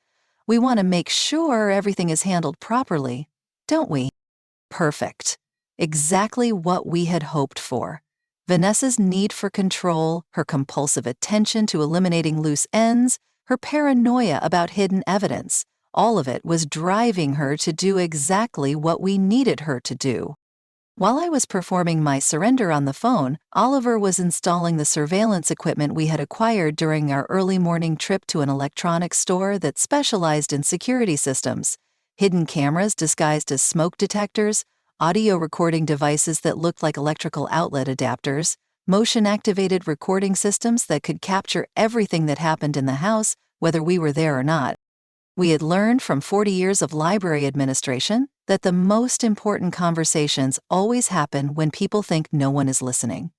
We want to make sure everything is handled properly, don't we?" Perfect. Exactly what we had hoped for. Vanessa's need for control, her compulsive attention to eliminating loose ends, her paranoia about hidden evidence. All of it was driving her to do exactly what we needed her to do. While I was performing my surrender on the phone, Oliver was installing the surveillance equipment we had acquired during our early morning trip to an electronics store that specialized in security systems. Hidden cameras disguised as smoke detectors, audio recording devices that looked like electrical outlet adapters, motion-activated recording systems that could capture everything that happened in the house, whether we were there or not. We had learned from 40 years of library administration that the most important conversations always happen when people think no one is listening.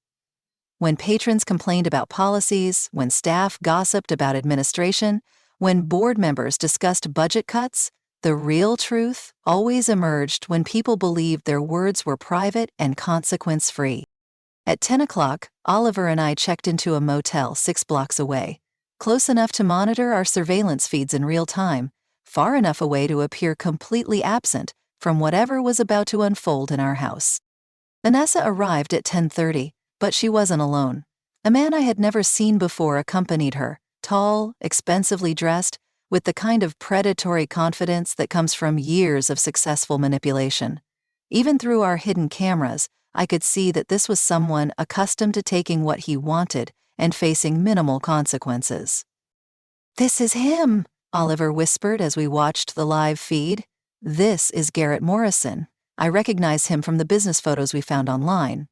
When patrons complained about policies, when staff gossiped about administration, when board members discussed budget cuts, the real truth always emerged when people believed their words were private and consequence-free. At 10 o'clock, Oliver and I checked into a motel 6 blocks away, close enough to monitor our surveillance feeds in real time, far enough away to appear completely absent from whatever was about to unfold in our house. Vanessa arrived at 10:30, but she wasn't alone. A man I had never seen before accompanied her, tall, expensively dressed, with the kind of predatory confidence that comes from years of successful manipulation. Even through our hidden cameras, I could see that this was someone accustomed to taking what he wanted and facing minimal consequences. "This is him," Oliver whispered as we watched the live feed. "This is Garrett Morrison. I recognize him from the business photos we found online."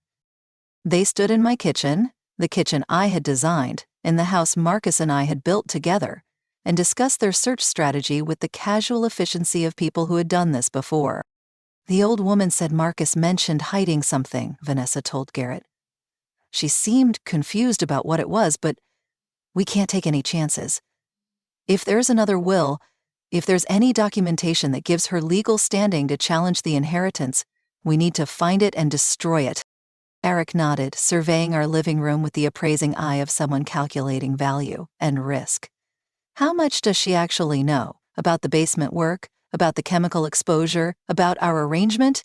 They stood in my kitchen, the kitchen I had designed, in the house Marcus and I had built together, and discussed their search strategy with the casual efficiency of people who had done this before. "The old woman said Marcus mentioned hiding something," Vanessa told Garrett. "She seemed confused about what it was, but we can't take any chances. If there's another will, if there's any documentation that gives her legal standing to challenge the inheritance, we need to find it and destroy it." Eric nodded, surveying our living room with the appraising eye of someone calculating value and risk. "How much does she actually know? About the basement work? About the chemical exposure? About our arrangement?"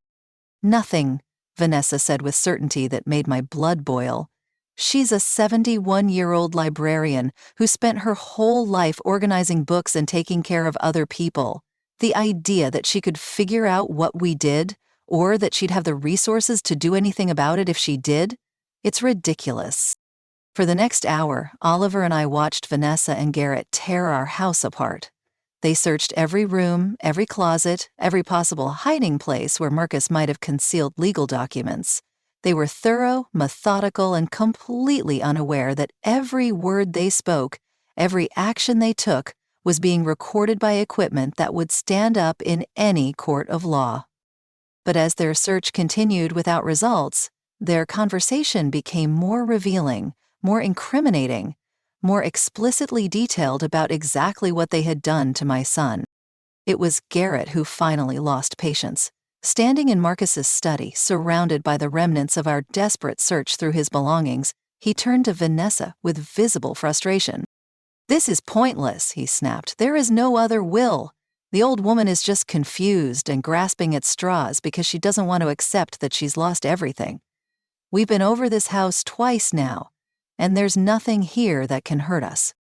"Nothing," Vanessa said with certainty that made my blood boil. "She's a 71-year-old librarian who spent her whole life organizing books and taking care of other people. The idea that she could figure out what we did, or that she'd have the resources to do anything about it if she did, it's ridiculous." For the next hour, Oliver and I watched Vanessa and Garrett tear our house apart. They searched every room, every closet, every possible hiding place where Marcus might have concealed legal documents. They were thorough, methodical, and completely unaware that every word they spoke, every action they took, was being recorded by equipment that would stand up in any court of law. But as their search continued without results, their conversation became more revealing, more incriminating, more explicitly detailed about exactly what they had done to my son. It was Garrett who finally lost patience. Standing in Marcus's study, surrounded by the remnants of our desperate search through his belongings, he turned to Vanessa with visible frustration. "This is pointless," he snapped. "There is no other will. The old woman is just confused and grasping at straws because she doesn't want to accept that she's lost everything. We've been over this house twice now, and there's nothing here that can hurt us."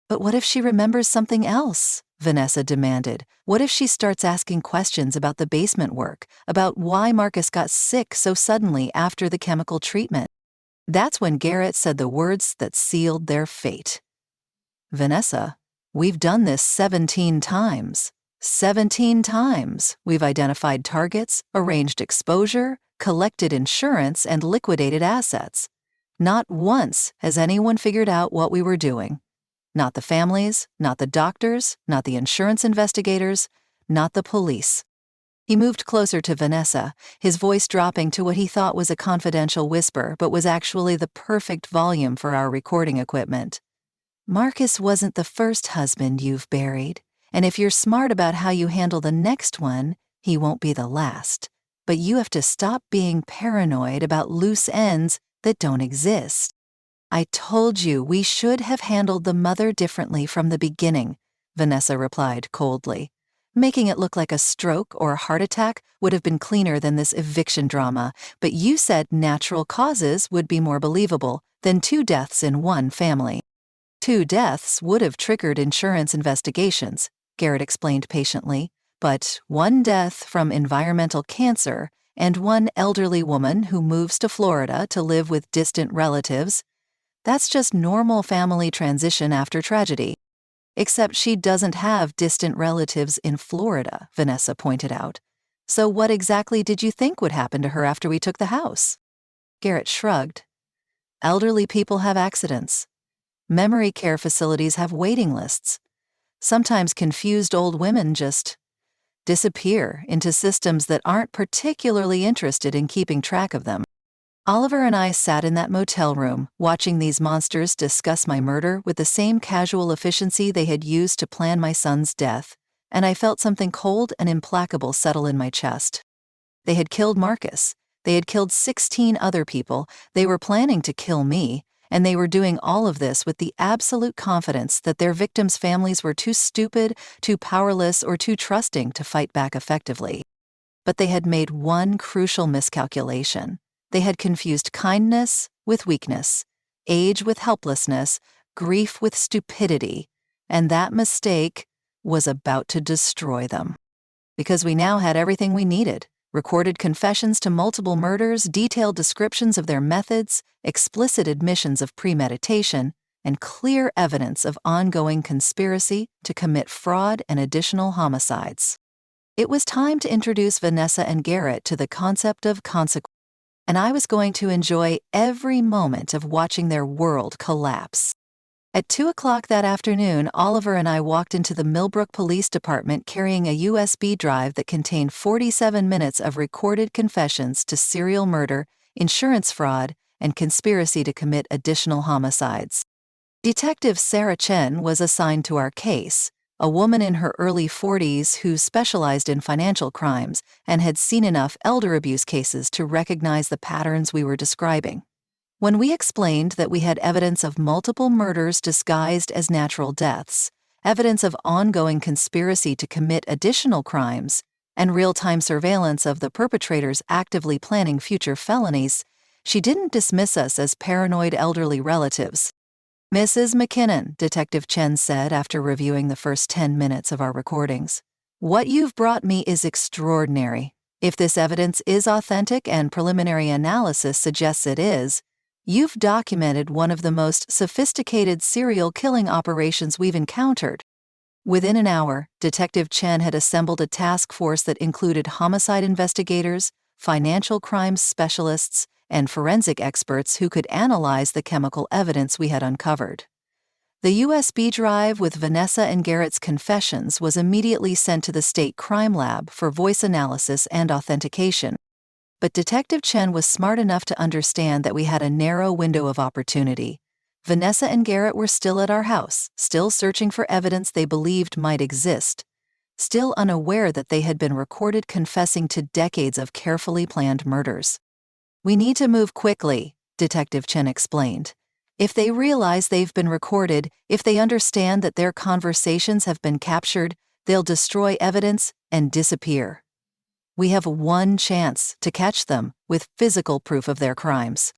"But what if she remembers something else?" Vanessa demanded. "What if she starts asking questions about the basement work, about why Marcus got sick so suddenly after the chemical treatment?" That's when Garrett said the words that sealed their fate. "Vanessa, we've done this 17 times. 17 times we've identified targets, arranged exposure, collected insurance, and liquidated assets. Not once has anyone figured out what we were doing. Not the families, not the doctors, not the insurance investigators, not the police." He moved closer to Vanessa, his voice dropping to what he thought was a confidential whisper but was actually the perfect volume for our recording equipment. "Marcus wasn't the first husband you've buried, and if you're smart about how you handle the next one, he won't be the last. But you have to stop being paranoid about loose ends that don't exist. I told you we should have handled the mother differently from the beginning," Vanessa replied coldly. "Making it look like a stroke or a heart attack would have been cleaner than this eviction drama, but you said natural causes would be more believable than 2 deaths in one family." 2 deaths would have triggered insurance investigations, Garrett explained patiently, but 1 death from environmental cancer and 1 elderly woman who moves to Florida to live with distant relatives, that's just normal family transition after tragedy. Except she doesn't have distant relatives in Florida, Vanessa pointed out. So what exactly did you think would happen to her after we took the house? Garrett shrugged. Elderly people have accidents. Memory care facilities have waiting lists. Sometimes confused old women just disappear into systems that aren't particularly interested in keeping track of them. Oliver and I sat in that motel room, watching these monsters discuss my murder with the same casual efficiency they had used to plan my son's death, and I felt something cold and implacable settle in my chest. They had killed Marcus. They had killed 16 other people. They were planning to kill me, and they were doing all of this with the absolute confidence that their victims' families were too stupid, too powerless, or too trusting to fight back effectively. But they had made one crucial miscalculation. They had confused kindness with weakness, age with helplessness, grief with stupidity, and that mistake was about to destroy them. Because we now had everything we needed: recorded confessions to multiple murders, detailed descriptions of their methods, explicit admissions of premeditation, and clear evidence of ongoing conspiracy to commit fraud and additional homicides. It was time to introduce Vanessa and Garrett to the concept of consequence, and I was going to enjoy every moment of watching their world collapse. At 2 o'clock that afternoon, Oliver and I walked into the Millbrook Police Department carrying a USB drive that contained 47 minutes of recorded confessions to serial murder, insurance fraud, and conspiracy to commit additional homicides. Detective Sarah Chen was assigned to our case, a woman in her early 40s who specialized in financial crimes and had seen enough elder abuse cases to recognize the patterns we were describing. When we explained that we had evidence of multiple murders disguised as natural deaths, evidence of ongoing conspiracy to commit additional crimes, and real-time surveillance of the perpetrators actively planning future felonies, she didn't dismiss us as paranoid elderly relatives. "Mrs. McKinnon," Detective Chen said after reviewing the first 10 minutes of our recordings, "what you've brought me is extraordinary. If this evidence is authentic and preliminary analysis suggests it is, you've documented one of the most sophisticated serial killing operations we've encountered." Within an hour, Detective Chen had assembled a task force that included homicide investigators, financial crimes specialists, and forensic experts who could analyze the chemical evidence we had uncovered. The USB drive with Vanessa and Garrett's confessions was immediately sent to the state crime lab for voice analysis and authentication. But Detective Chen was smart enough to understand that we had a narrow window of opportunity. Vanessa and Garrett were still at our house, still searching for evidence they believed might exist, still unaware that they had been recorded confessing to decades of carefully planned murders. "We need to move quickly," Detective Chen explained. "If they realize they've been recorded, if they understand that their conversations have been captured, they'll destroy evidence and disappear. We have one chance to catch them with physical proof of their crimes."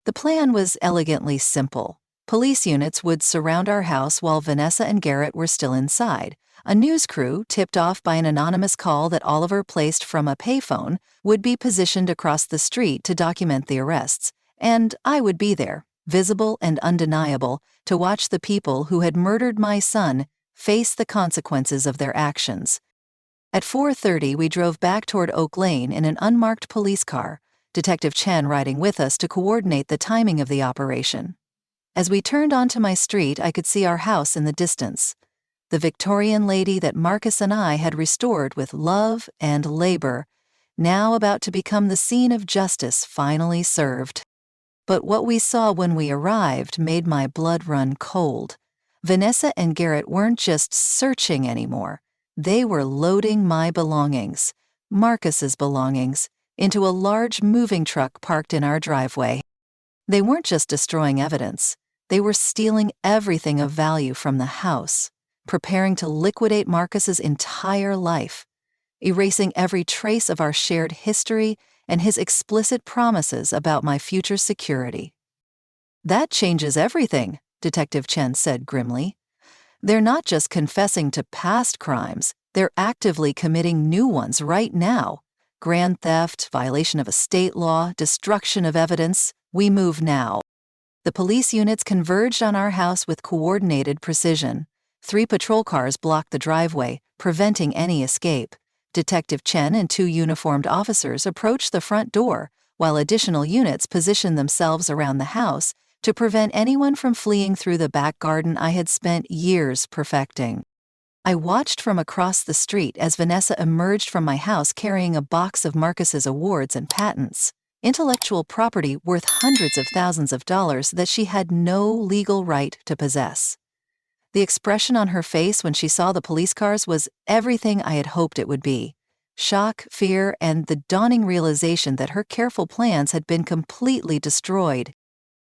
The plan was elegantly simple. Police units would surround our house while Vanessa and Garrett were still inside. A news crew, tipped off by an anonymous call that Oliver placed from a payphone, would be positioned across the street to document the arrests, and I would be there, visible and undeniable, to watch the people who had murdered my son face the consequences of their actions. At 4:30, we drove back toward Oak Lane in an unmarked police car, Detective Chen riding with us to coordinate the timing of the operation. As we turned onto my street, I could see our house in the distance. The Victorian lady that Marcus and I had restored with love and labor, now about to become the scene of justice finally served. But what we saw when we arrived made my blood run cold. Vanessa and Garrett weren't just searching anymore. They were loading my belongings, Marcus's belongings, into a large moving truck parked in our driveway. They weren't just destroying evidence. They were stealing everything of value from the house, preparing to liquidate Marcus's entire life, erasing every trace of our shared history and his explicit promises about my future security. "That changes everything," Detective Chen said grimly. They're not just confessing to past crimes, they're actively committing new ones right now. Grand theft, violation of a state law, destruction of evidence. We move now. The police units converged on our house with coordinated precision. 3 patrol cars blocked the driveway, preventing any escape. Detective Chen and 2 uniformed officers approached the front door, while additional units positioned themselves around the house to prevent anyone from fleeing through the back garden I had spent years perfecting. I watched from across the street as Vanessa emerged from my house carrying a box of Marcus's awards and patents, intellectual property worth hundreds of thousands of dollars that she had no legal right to possess. The expression on her face when she saw the police cars was everything I had hoped it would be: shock, fear, and the dawning realization that her careful plans had been completely destroyed.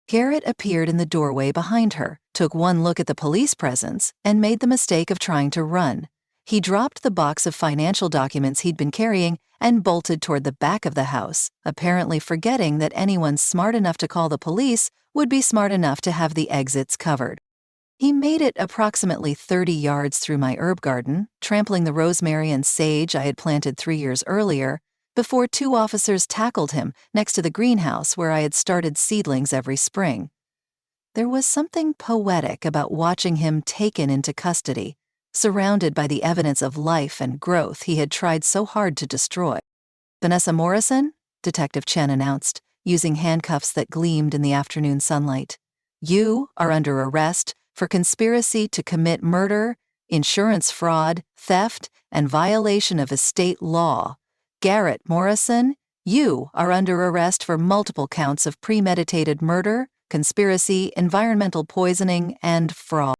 Garrett appeared in the doorway behind her, took one look at the police presence, and made the mistake of trying to run. He dropped the box of financial documents he'd been carrying and bolted toward the back of the house, apparently forgetting that anyone smart enough to call the police would be smart enough to have the exits covered. He made it approximately 30 yards through my herb garden, trampling the rosemary and sage I had planted 3 years earlier, before 2 officers tackled him next to the greenhouse where I had started seedlings every spring. There was something poetic about watching him taken into custody, surrounded by the evidence of life and growth he had tried so hard to destroy. "Vanessa Morrison," Detective Chen announced, using handcuffs that gleamed in the afternoon sunlight. "You are under arrest for conspiracy to commit murder, insurance fraud, theft, and violation of estate law. Garrett Morrison, you are under arrest for multiple counts of premeditated murder, conspiracy, environmental poisoning, and fraud."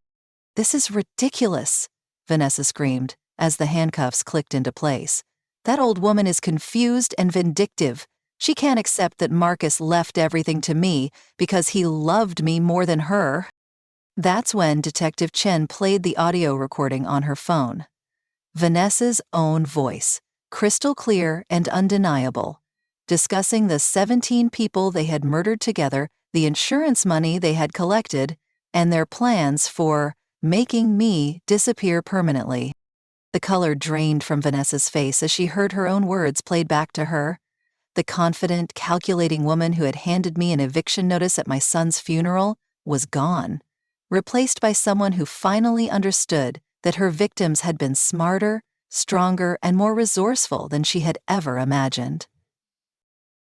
"This is ridiculous," Vanessa screamed as the handcuffs clicked into place. "That old woman is confused and vindictive. She can't accept that Marcus left everything to me because he loved me more than her." That's when Detective Chen played the audio recording on her phone. Vanessa's own voice, crystal clear and undeniable, discussing the 17 people they had murdered together, the insurance money they had collected, and their plans for making me disappear permanently. The color drained from Vanessa's face as she heard her own words played back to her. The confident, calculating woman who had handed me an eviction notice at my son's funeral was gone, replaced by someone who finally understood that her victims had been smarter, stronger, and more resourceful than she had ever imagined.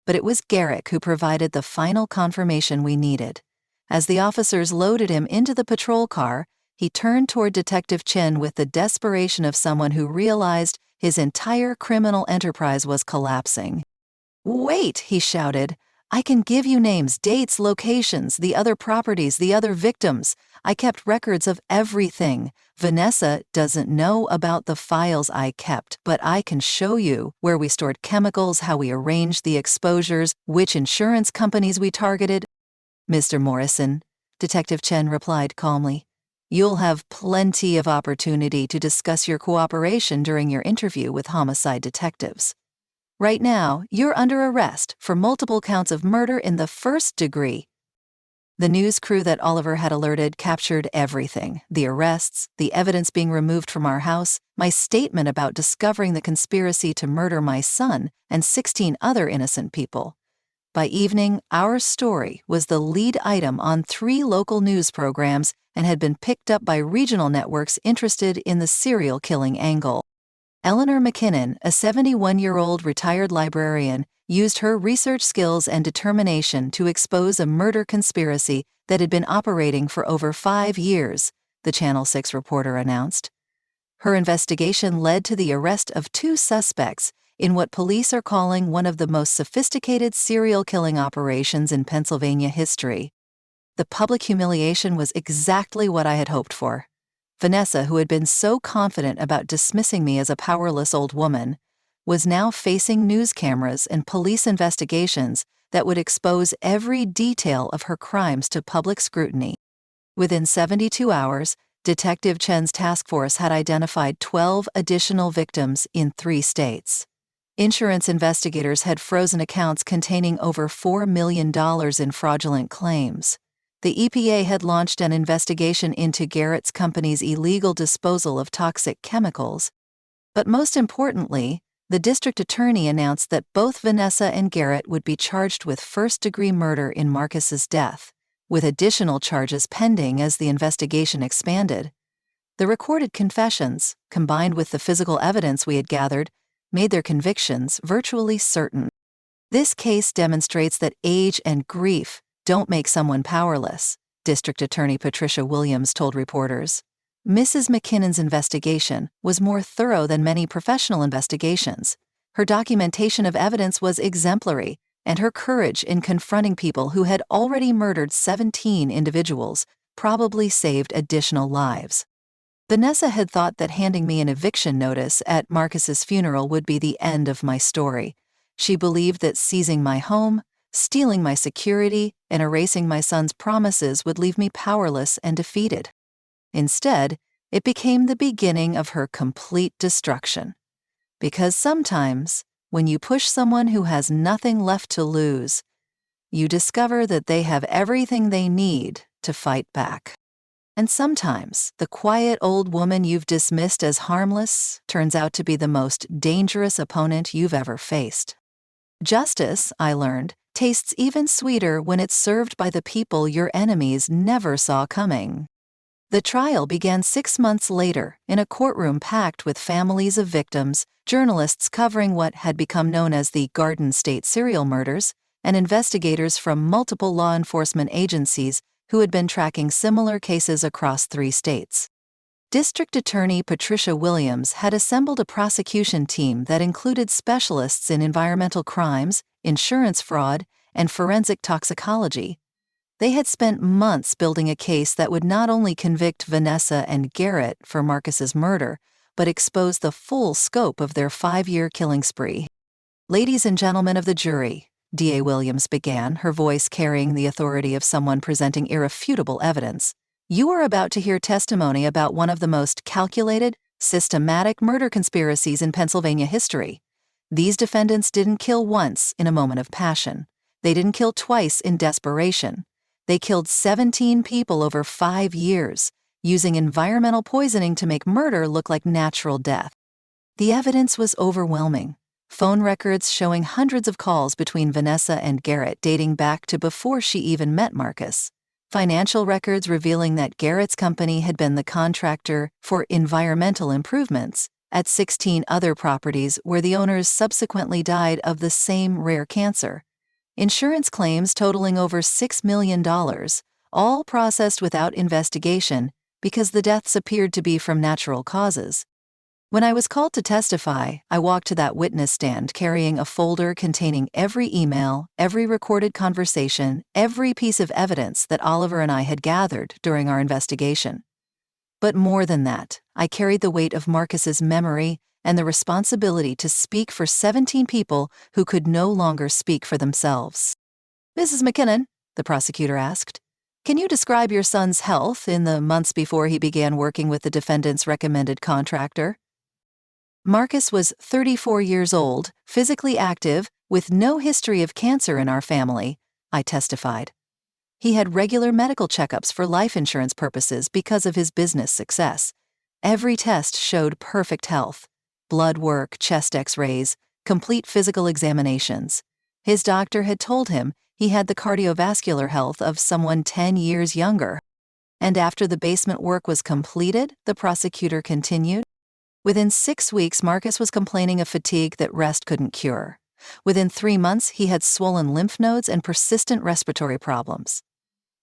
But it was Garrick who provided the final confirmation we needed. As the officers loaded him into the patrol car, he turned toward Detective Chen with the desperation of someone who realized his entire criminal enterprise was collapsing. "Wait," he shouted. "I can give you names, dates, locations, the other properties, the other victims. I kept records of everything. Vanessa doesn't know about the files I kept, but I can show you where we stored chemicals, how we arranged the exposures, which insurance companies we targeted." "Mr. Morrison," Detective Chen replied calmly, "you'll have plenty of opportunity to discuss your cooperation during your interview with homicide detectives. Right now, you're under arrest for multiple counts of murder in the first degree." The news crew that Oliver had alerted captured everything: the arrests, the evidence being removed from our house, my statement about discovering the conspiracy to murder my son and 16 other innocent people. By evening, our story was the lead item on 3 local news programs and had been picked up by regional networks interested in the serial killing angle. Eleanor McKinnon, a 71-year-old retired librarian, used her research skills and determination to expose a murder conspiracy that had been operating for over 5 years, the Channel 6 reporter announced. Her investigation led to the arrest of 2 suspects in what police are calling one of the most sophisticated serial killing operations in Pennsylvania history. The public humiliation was exactly what I had hoped for. Vanessa, who had been so confident about dismissing me as a powerless old woman, was now facing news cameras and police investigations that would expose every detail of her crimes to public scrutiny. Within 72 hours, Detective Chen's task force had identified 12 additional victims in 3 states. Insurance investigators had frozen accounts containing over $4 million in fraudulent claims. The EPA had launched an investigation into Garrett's company's illegal disposal of toxic chemicals. But most importantly, the district attorney announced that both Vanessa and Garrett would be charged with first-degree murder in Marcus's death, with additional charges pending as the investigation expanded. The recorded confessions, combined with the physical evidence we had gathered, made their convictions virtually certain. This case demonstrates that age and grief don't make someone powerless, District Attorney Patricia Williams told reporters. Mrs. McKinnon's investigation was more thorough than many professional investigations. Her documentation of evidence was exemplary, and her courage in confronting people who had already murdered 17 individuals probably saved additional lives. Vanessa had thought that handing me an eviction notice at Marcus's funeral would be the end of my story. She believed that seizing my home, stealing my security, and erasing my son's promises would leave me powerless and defeated. Instead, it became the beginning of her complete destruction. Because sometimes, when you push someone who has nothing left to lose, you discover that they have everything they need to fight back. And sometimes, the quiet old woman you've dismissed as harmless turns out to be the most dangerous opponent you've ever faced. Justice, I learned, tastes even sweeter when it's served by the people your enemies never saw coming. The trial began 6 months later in a courtroom packed with families of victims, journalists covering what had become known as the Garden State serial murders, and investigators from multiple law enforcement agencies who had been tracking similar cases across 3 states. District Attorney Patricia Williams had assembled a prosecution team that included specialists in environmental crimes, insurance fraud, and forensic toxicology. They had spent months building a case that would not only convict Vanessa and Garrett for Marcus's murder, but expose the full scope of their 5-year killing spree. "Ladies and gentlemen of the jury," D.A. Williams began, her voice carrying the authority of someone presenting irrefutable evidence, "you are about to hear testimony about one of the most calculated, systematic murder conspiracies in Pennsylvania history. These defendants didn't kill once in a moment of passion. They didn't kill twice in desperation. They killed 17 people over 5 years, using environmental poisoning to make murder look like natural death. The evidence was overwhelming. Phone records showing hundreds of calls between Vanessa and Garrett dating back to before she even met Marcus. Financial records revealing that Garrett's company had been the contractor for environmental improvements at 16 other properties where the owners subsequently died of the same rare cancer. Insurance claims totaling over $6 million, all processed without investigation because the deaths appeared to be from natural causes. When I was called to testify, I walked to that witness stand carrying a folder containing every email, every recorded conversation, every piece of evidence that Oliver and I had gathered during our investigation. But more than that, I carried the weight of Marcus's memory and the responsibility to speak for 17 people who could no longer speak for themselves. "Mrs. McKinnon," the prosecutor asked, "can you describe your son's health in the months before he began working with the defendant's recommended contractor?" Marcus was 34 years old, physically active, with no history of cancer in our family, I testified. He had regular medical checkups for life insurance purposes because of his business success. Every test showed perfect health. Blood work, chest x-rays, complete physical examinations. His doctor had told him he had the cardiovascular health of someone 10 years younger. And after the basement work was completed, the prosecutor continued, within 6 weeks, Marcus was complaining of fatigue that rest couldn't cure. Within 3 months, he had swollen lymph nodes and persistent respiratory problems.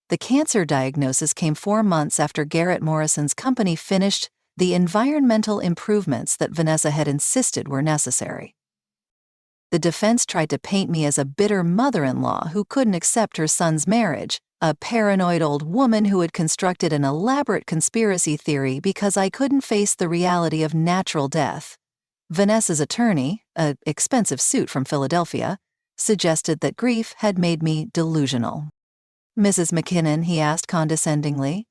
The cancer diagnosis came 4 months after Garrett Morrison's company finished the environmental improvements that Vanessa had insisted were necessary. The defense tried to paint me as a bitter mother-in-law who couldn't accept her son's marriage, a paranoid old woman who had constructed an elaborate conspiracy theory because I couldn't face the reality of natural death. Vanessa's attorney, an expensive suit from Philadelphia, suggested that grief had made me delusional. "Mrs. McKinnon," he asked condescendingly,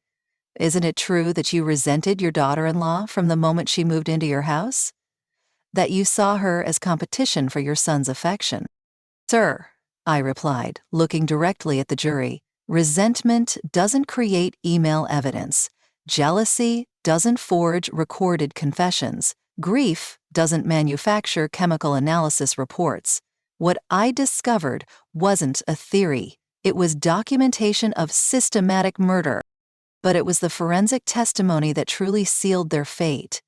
"isn't it true that you resented your daughter-in-law from the moment she moved into your house? That you saw her as competition for your son's affection?" "Sir," I replied, looking directly at the jury, Resentment doesn't create email evidence. Jealousy doesn't forge recorded confessions. Grief doesn't manufacture chemical analysis reports. What I discovered wasn't a theory. It was documentation of systematic murder. But it was the forensic testimony that truly sealed their fate.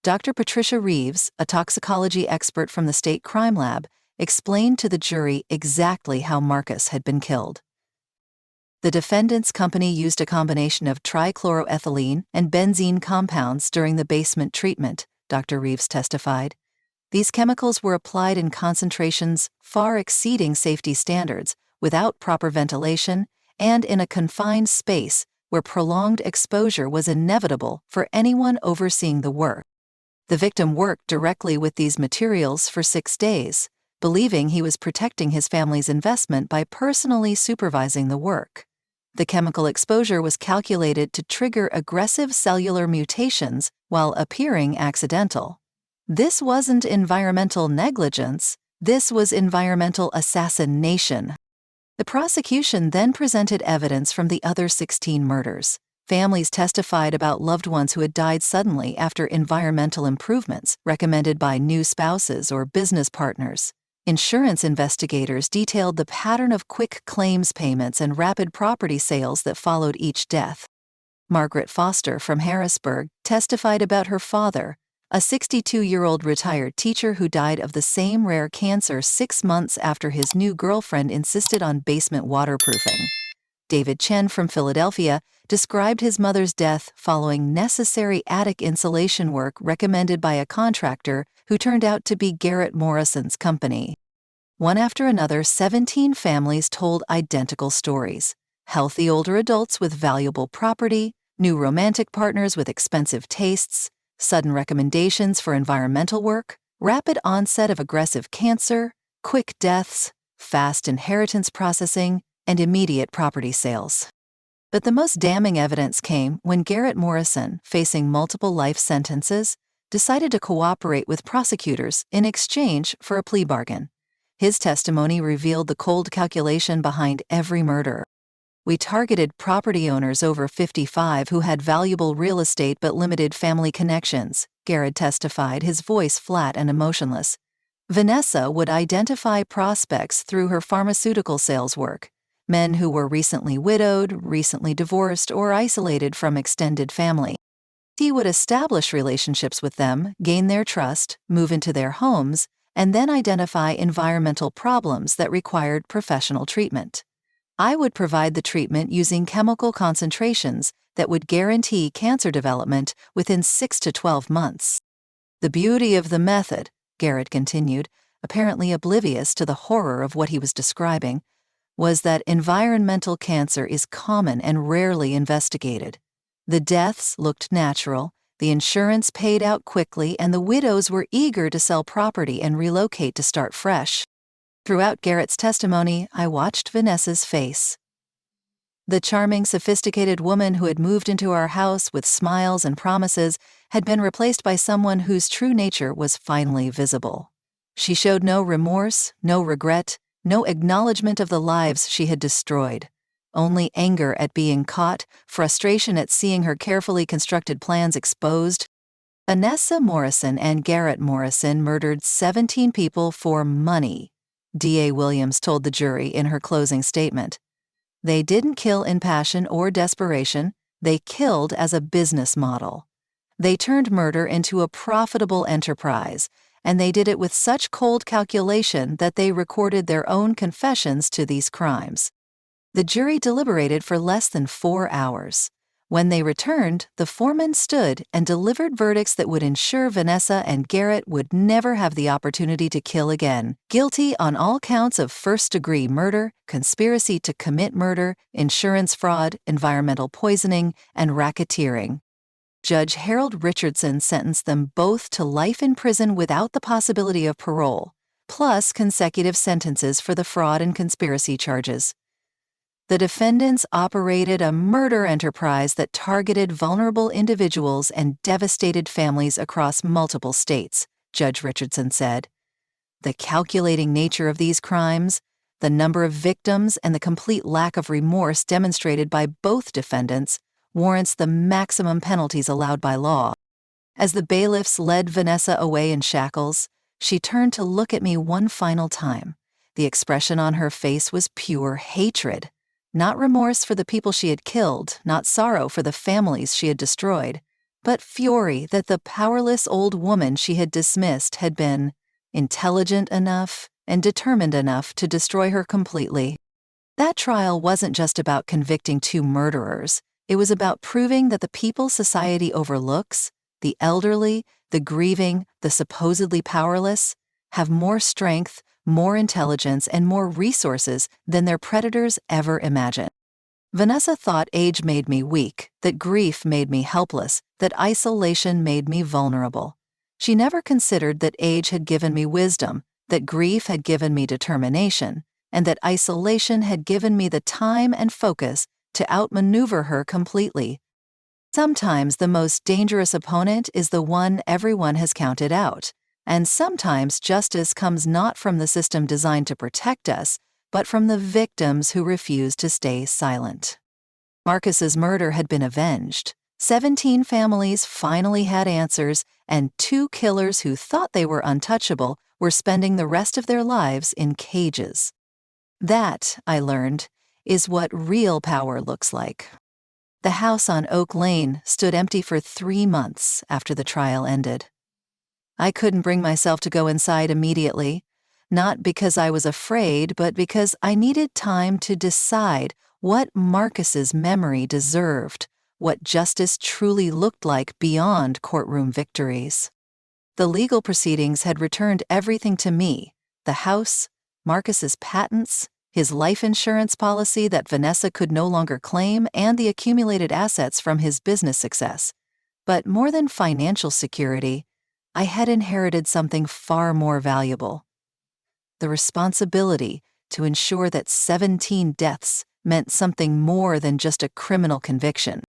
Dr. Patricia Reeves, a toxicology expert from the State Crime Lab, explained to the jury exactly how Marcus had been killed. The defendant's company used a combination of trichloroethylene and benzene compounds during the basement treatment, Dr. Reeves testified. These chemicals were applied in concentrations far exceeding safety standards, without proper ventilation, and in a confined space where prolonged exposure was inevitable for anyone overseeing the work. The victim worked directly with these materials for 6 days, believing he was protecting his family's investment by personally supervising the work. The chemical exposure was calculated to trigger aggressive cellular mutations while appearing accidental. This wasn't environmental negligence, this was environmental assassination. The prosecution then presented evidence from the other 16 murders. Families testified about loved ones who had died suddenly after environmental improvements recommended by new spouses or business partners. Insurance investigators detailed the pattern of quick claims payments and rapid property sales that followed each death. Margaret Foster from Harrisburg testified about her father, a 62-year-old retired teacher who died of the same rare cancer 6 months after his new girlfriend insisted on basement waterproofing. David Chen from Philadelphia described his mother's death following necessary attic insulation work recommended by a contractor who turned out to be Garrett Morrison's company. One after another, 17 families told identical stories. Healthy older adults with valuable property, new romantic partners with expensive tastes, sudden recommendations for environmental work, rapid onset of aggressive cancer, quick deaths, fast inheritance processing, and immediate property sales. But the most damning evidence came when Garrett Morrison, facing multiple life sentences, decided to cooperate with prosecutors in exchange for a plea bargain. His testimony revealed the cold calculation behind every murder. We targeted property owners over 55 who had valuable real estate but limited family connections, Garrett testified, his voice flat and emotionless. Vanessa would identify prospects through her pharmaceutical sales work. Men who were recently widowed, recently divorced, or isolated from extended family. He would establish relationships with them, gain their trust, move into their homes, and then identify environmental problems that required professional treatment. I would provide the treatment using chemical concentrations that would guarantee cancer development within 6 to 12 months. The beauty of the method, Garrett continued, apparently oblivious to the horror of what he was describing, was that environmental cancer is common and rarely investigated. The deaths looked natural, the insurance paid out quickly, and the widows were eager to sell property and relocate to start fresh. Throughout Garrett's testimony, I watched Vanessa's face. The charming, sophisticated woman who had moved into our house with smiles and promises had been replaced by someone whose true nature was finally visible. She showed no remorse, no regret, no acknowledgement of the lives she had destroyed. Only anger at being caught, frustration at seeing her carefully constructed plans exposed. Vanessa Morrison and Garrett Morrison murdered 17 people for money, D.A. Williams told the jury in her closing statement. They didn't kill in passion or desperation, they killed as a business model. They turned murder into a profitable enterprise, and they did it with such cold calculation that they recorded their own confessions to these crimes. The jury deliberated for less than 4 hours. When they returned, the foreman stood and delivered verdicts that would ensure Vanessa and Garrett would never have the opportunity to kill again. Guilty on all counts of first-degree murder, conspiracy to commit murder, insurance fraud, environmental poisoning, and racketeering. Judge Harold Richardson sentenced them both to life in prison without the possibility of parole, plus consecutive sentences for the fraud and conspiracy charges. The defendants operated a murder enterprise that targeted vulnerable individuals and devastated families across multiple states, Judge Richardson said. The calculating nature of these crimes, The number of victims and the complete lack of remorse demonstrated by both defendants warrants the maximum penalties allowed by law. As the bailiffs led Vanessa away in shackles, she turned to look at me one final time. The expression on her face was pure hatred. Not remorse for the people she had killed, not sorrow for the families she had destroyed, but fury that the powerless old woman she had dismissed had been intelligent enough and determined enough to destroy her completely. That trial wasn't just about convicting two murderers. It was about proving that the people society overlooks, the elderly, the grieving, the supposedly powerless, have more strength, more intelligence, and more resources than their predators ever imagined. Vanessa thought age made me weak, that grief made me helpless, that isolation made me vulnerable. She never considered that age had given me wisdom, that grief had given me determination, and that isolation had given me the time and focus to outmaneuver her completely. Sometimes the most dangerous opponent is the one everyone has counted out, and sometimes justice comes not from the system designed to protect us, but from the victims who refuse to stay silent. Marcus's murder had been avenged. 17 families finally had answers, and 2 killers who thought they were untouchable were spending the rest of their lives in cages. That, I learned, is what real power looks like. The house on Oak Lane stood empty for 3 months after the trial ended. I couldn't bring myself to go inside immediately, not because I was afraid, but because I needed time to decide what Marcus's memory deserved, what justice truly looked like beyond courtroom victories. The legal proceedings had returned everything to me: the house, Marcus's patents, his life insurance policy that Vanessa could no longer claim, and the accumulated assets from his business success. But more than financial security, I had inherited something far more valuable: the responsibility to ensure that 17 deaths meant something more than just a criminal conviction.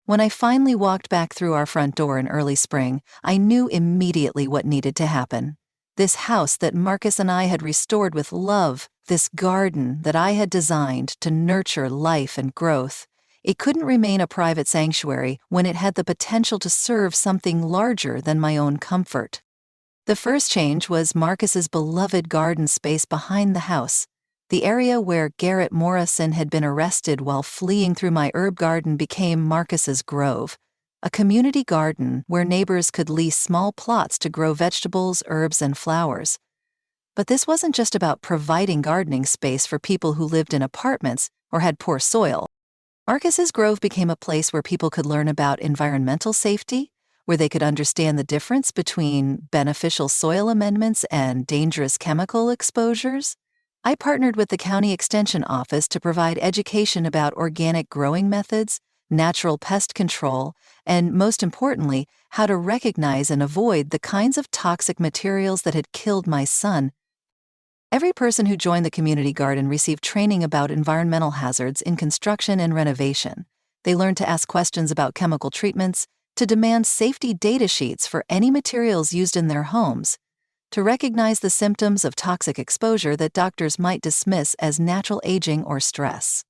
When I finally walked back through our front door in early spring, I knew immediately what needed to happen. This house that Marcus and I had restored with love, this garden that I had designed to nurture life and growth, it couldn't remain a private sanctuary when it had the potential to serve something larger than my own comfort. The first change was Marcus's beloved garden space behind the house. The area where Garrett Morrison had been arrested while fleeing through my herb garden became Marcus's grove, a community garden where neighbors could lease small plots to grow vegetables, herbs, and flowers. But this wasn't just about providing gardening space for people who lived in apartments or had poor soil. Marcus's grove became a place where people could learn about environmental safety, where they could understand the difference between beneficial soil amendments and dangerous chemical exposures. I partnered with the County Extension Office to provide education about organic growing methods, natural pest control, and most importantly, how to recognize and avoid the kinds of toxic materials that had killed my son. Every person who joined the community garden received training about environmental hazards in construction and renovation. They learned to ask questions about chemical treatments, to demand safety data sheets for any materials used in their homes, to recognize the symptoms of toxic exposure that doctors might dismiss as natural aging or stress.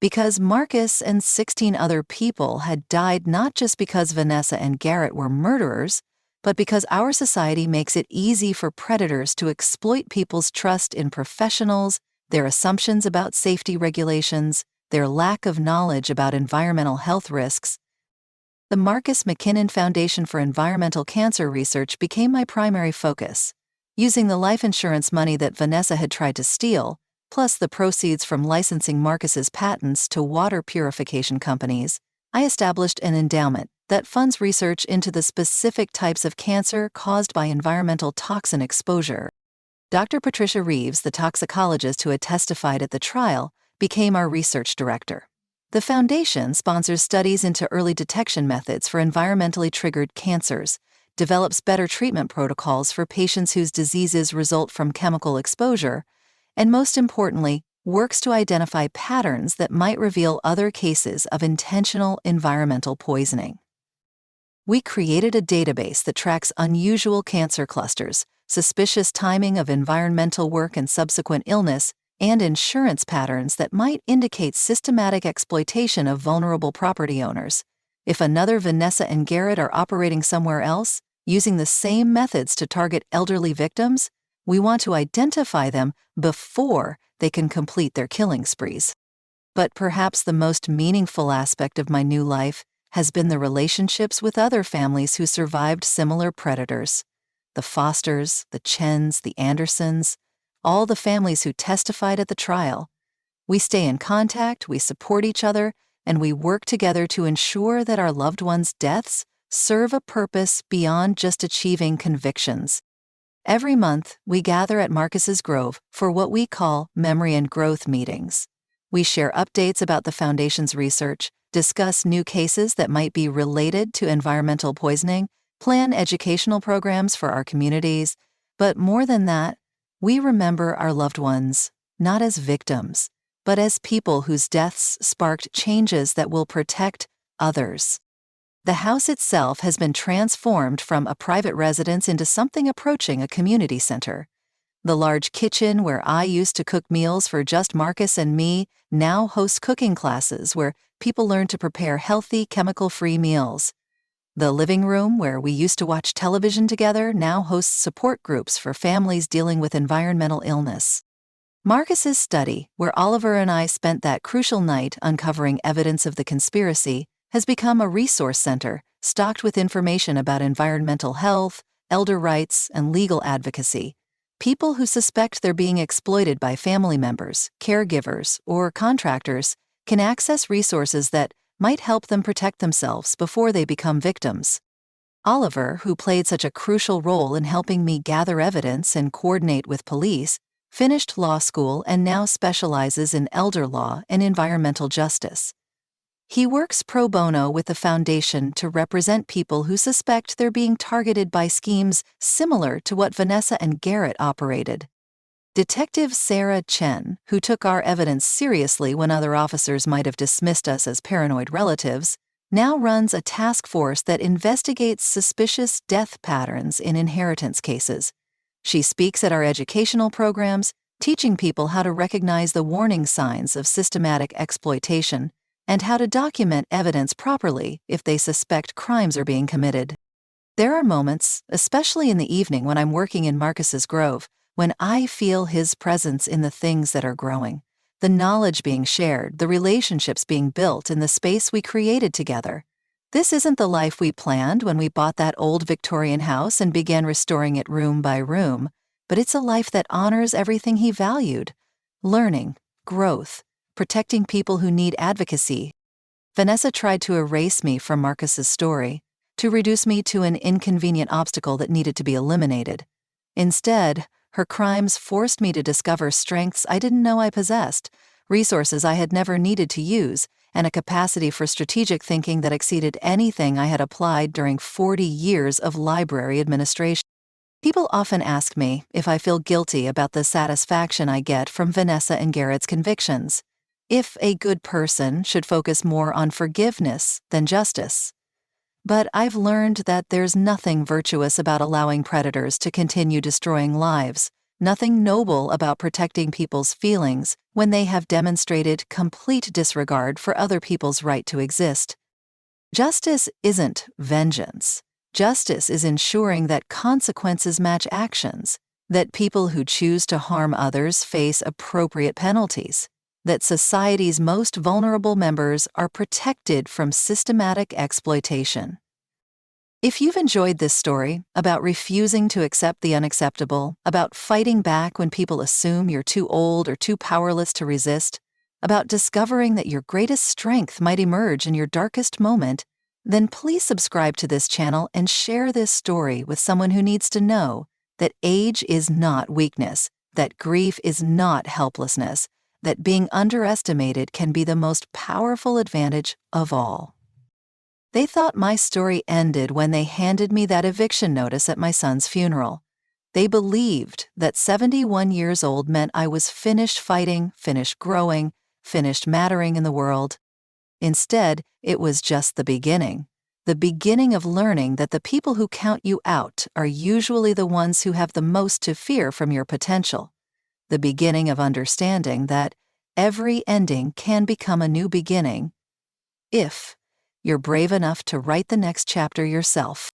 Because Marcus and 16 other people had died not just because Vanessa and Garrett were murderers, but because our society makes it easy for predators to exploit people's trust in professionals, their assumptions about safety regulations, their lack of knowledge about environmental health risks. The Marcus McKinnon Foundation for Environmental Cancer Research became my primary focus. Using the life insurance money that Vanessa had tried to steal, plus the proceeds from licensing Marcus's patents to water purification companies, I established an endowment that funds research into the specific types of cancer caused by environmental toxin exposure. Dr. Patricia Reeves, the toxicologist who had testified at the trial, became our research director. The foundation sponsors studies into early detection methods for environmentally triggered cancers, develops better treatment protocols for patients whose diseases result from chemical exposure, and most importantly, works to identify patterns that might reveal other cases of intentional environmental poisoning. We created a database that tracks unusual cancer clusters, suspicious timing of environmental work and subsequent illness, and insurance patterns that might indicate systematic exploitation of vulnerable property owners. If another Vanessa and Garrett are operating somewhere else, using the same methods to target elderly victims, we want to identify them before they can complete their killing sprees. But perhaps the most meaningful aspect of my new life has been the relationships with other families who survived similar predators. The Fosters, the Chens, the Andersons, all the families who testified at the trial. We stay in contact, we support each other, and we work together to ensure that our loved ones' deaths serve a purpose beyond just achieving convictions. Every month, we gather at Marcus's Grove for what we call Memory and Growth meetings. We share updates about the Foundation's research, discuss new cases that might be related to environmental poisoning, plan educational programs for our communities, but more than that, we remember our loved ones, not as victims, but as people whose deaths sparked changes that will protect others. The house itself has been transformed from a private residence into something approaching a community center. The large kitchen where I used to cook meals for just Marcus and me now hosts cooking classes where people learn to prepare healthy, chemical-free meals. The living room where we used to watch television together now hosts support groups for families dealing with environmental illness. Marcus's study, where Oliver and I spent that crucial night uncovering evidence of the conspiracy, has become a resource center stocked with information about environmental health, elder rights, and legal advocacy. People who suspect they're being exploited by family members, caregivers, or contractors can access resources that might help them protect themselves before they become victims. Oliver, who played such a crucial role in helping me gather evidence and coordinate with police, finished law school and now specializes in elder law and environmental justice. He works pro bono with the Foundation to represent people who suspect they're being targeted by schemes similar to what Vanessa and Garrett operated. Detective Sarah Chen, who took our evidence seriously when other officers might have dismissed us as paranoid relatives, now runs a task force that investigates suspicious death patterns in inheritance cases. She speaks at our educational programs, teaching people how to recognize the warning signs of systematic exploitation and how to document evidence properly if they suspect crimes are being committed. There are moments, especially in the evening when I'm working in Marcus's Grove, when I feel his presence in the things that are growing, the knowledge being shared, the relationships being built in the space we created together. This isn't the life we planned when we bought that old Victorian house and began restoring it room by room, but it's a life that honors everything he valued: learning, growth, protecting people who need advocacy. Vanessa tried to erase me from Marcus's story, to reduce me to an inconvenient obstacle that needed to be eliminated. Instead, her crimes forced me to discover strengths I didn't know I possessed, resources I had never needed to use, and a capacity for strategic thinking that exceeded anything I had applied during 40 years of library administration. People often ask me if I feel guilty about the satisfaction I get from Vanessa and Garrett's convictions, if a good person should focus more on forgiveness than justice. But I've learned that there's nothing virtuous about allowing predators to continue destroying lives, nothing noble about protecting people's feelings when they have demonstrated complete disregard for other people's right to exist. Justice isn't vengeance. Justice is ensuring that consequences match actions, that people who choose to harm others face appropriate penalties, that society's most vulnerable members are protected from systematic exploitation. If you've enjoyed this story about refusing to accept the unacceptable, about fighting back when people assume you're too old or too powerless to resist, about discovering that your greatest strength might emerge in your darkest moment, then please subscribe to this channel and share this story with someone who needs to know that age is not weakness, that grief is not helplessness, that being underestimated can be the most powerful advantage of all. They thought my story ended when they handed me that eviction notice at my son's funeral. They believed that 71 years old meant I was finished fighting, finished growing, finished mattering in the world. Instead, it was just the beginning of learning that the people who count you out are usually the ones who have the most to fear from your potential. the beginning of understanding that every ending can become a new beginning if you're brave enough to write the next chapter yourself.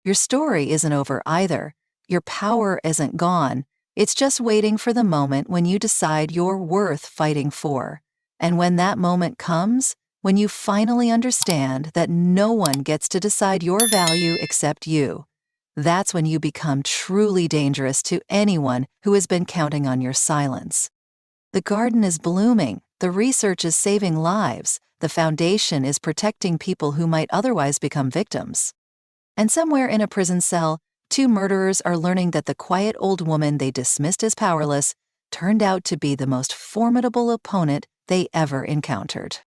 Your story isn't over either. Your power isn't gone. It's just waiting for the moment when you decide you're worth fighting for. And when that moment comes, when you finally understand that no one gets to decide your value except you, that's when you become truly dangerous to anyone who has been counting on your silence. The garden is blooming, the research is saving lives, the foundation is protecting people who might otherwise become victims. And somewhere in a prison cell, two murderers are learning that the quiet old woman they dismissed as powerless turned out to be the most formidable opponent they ever encountered.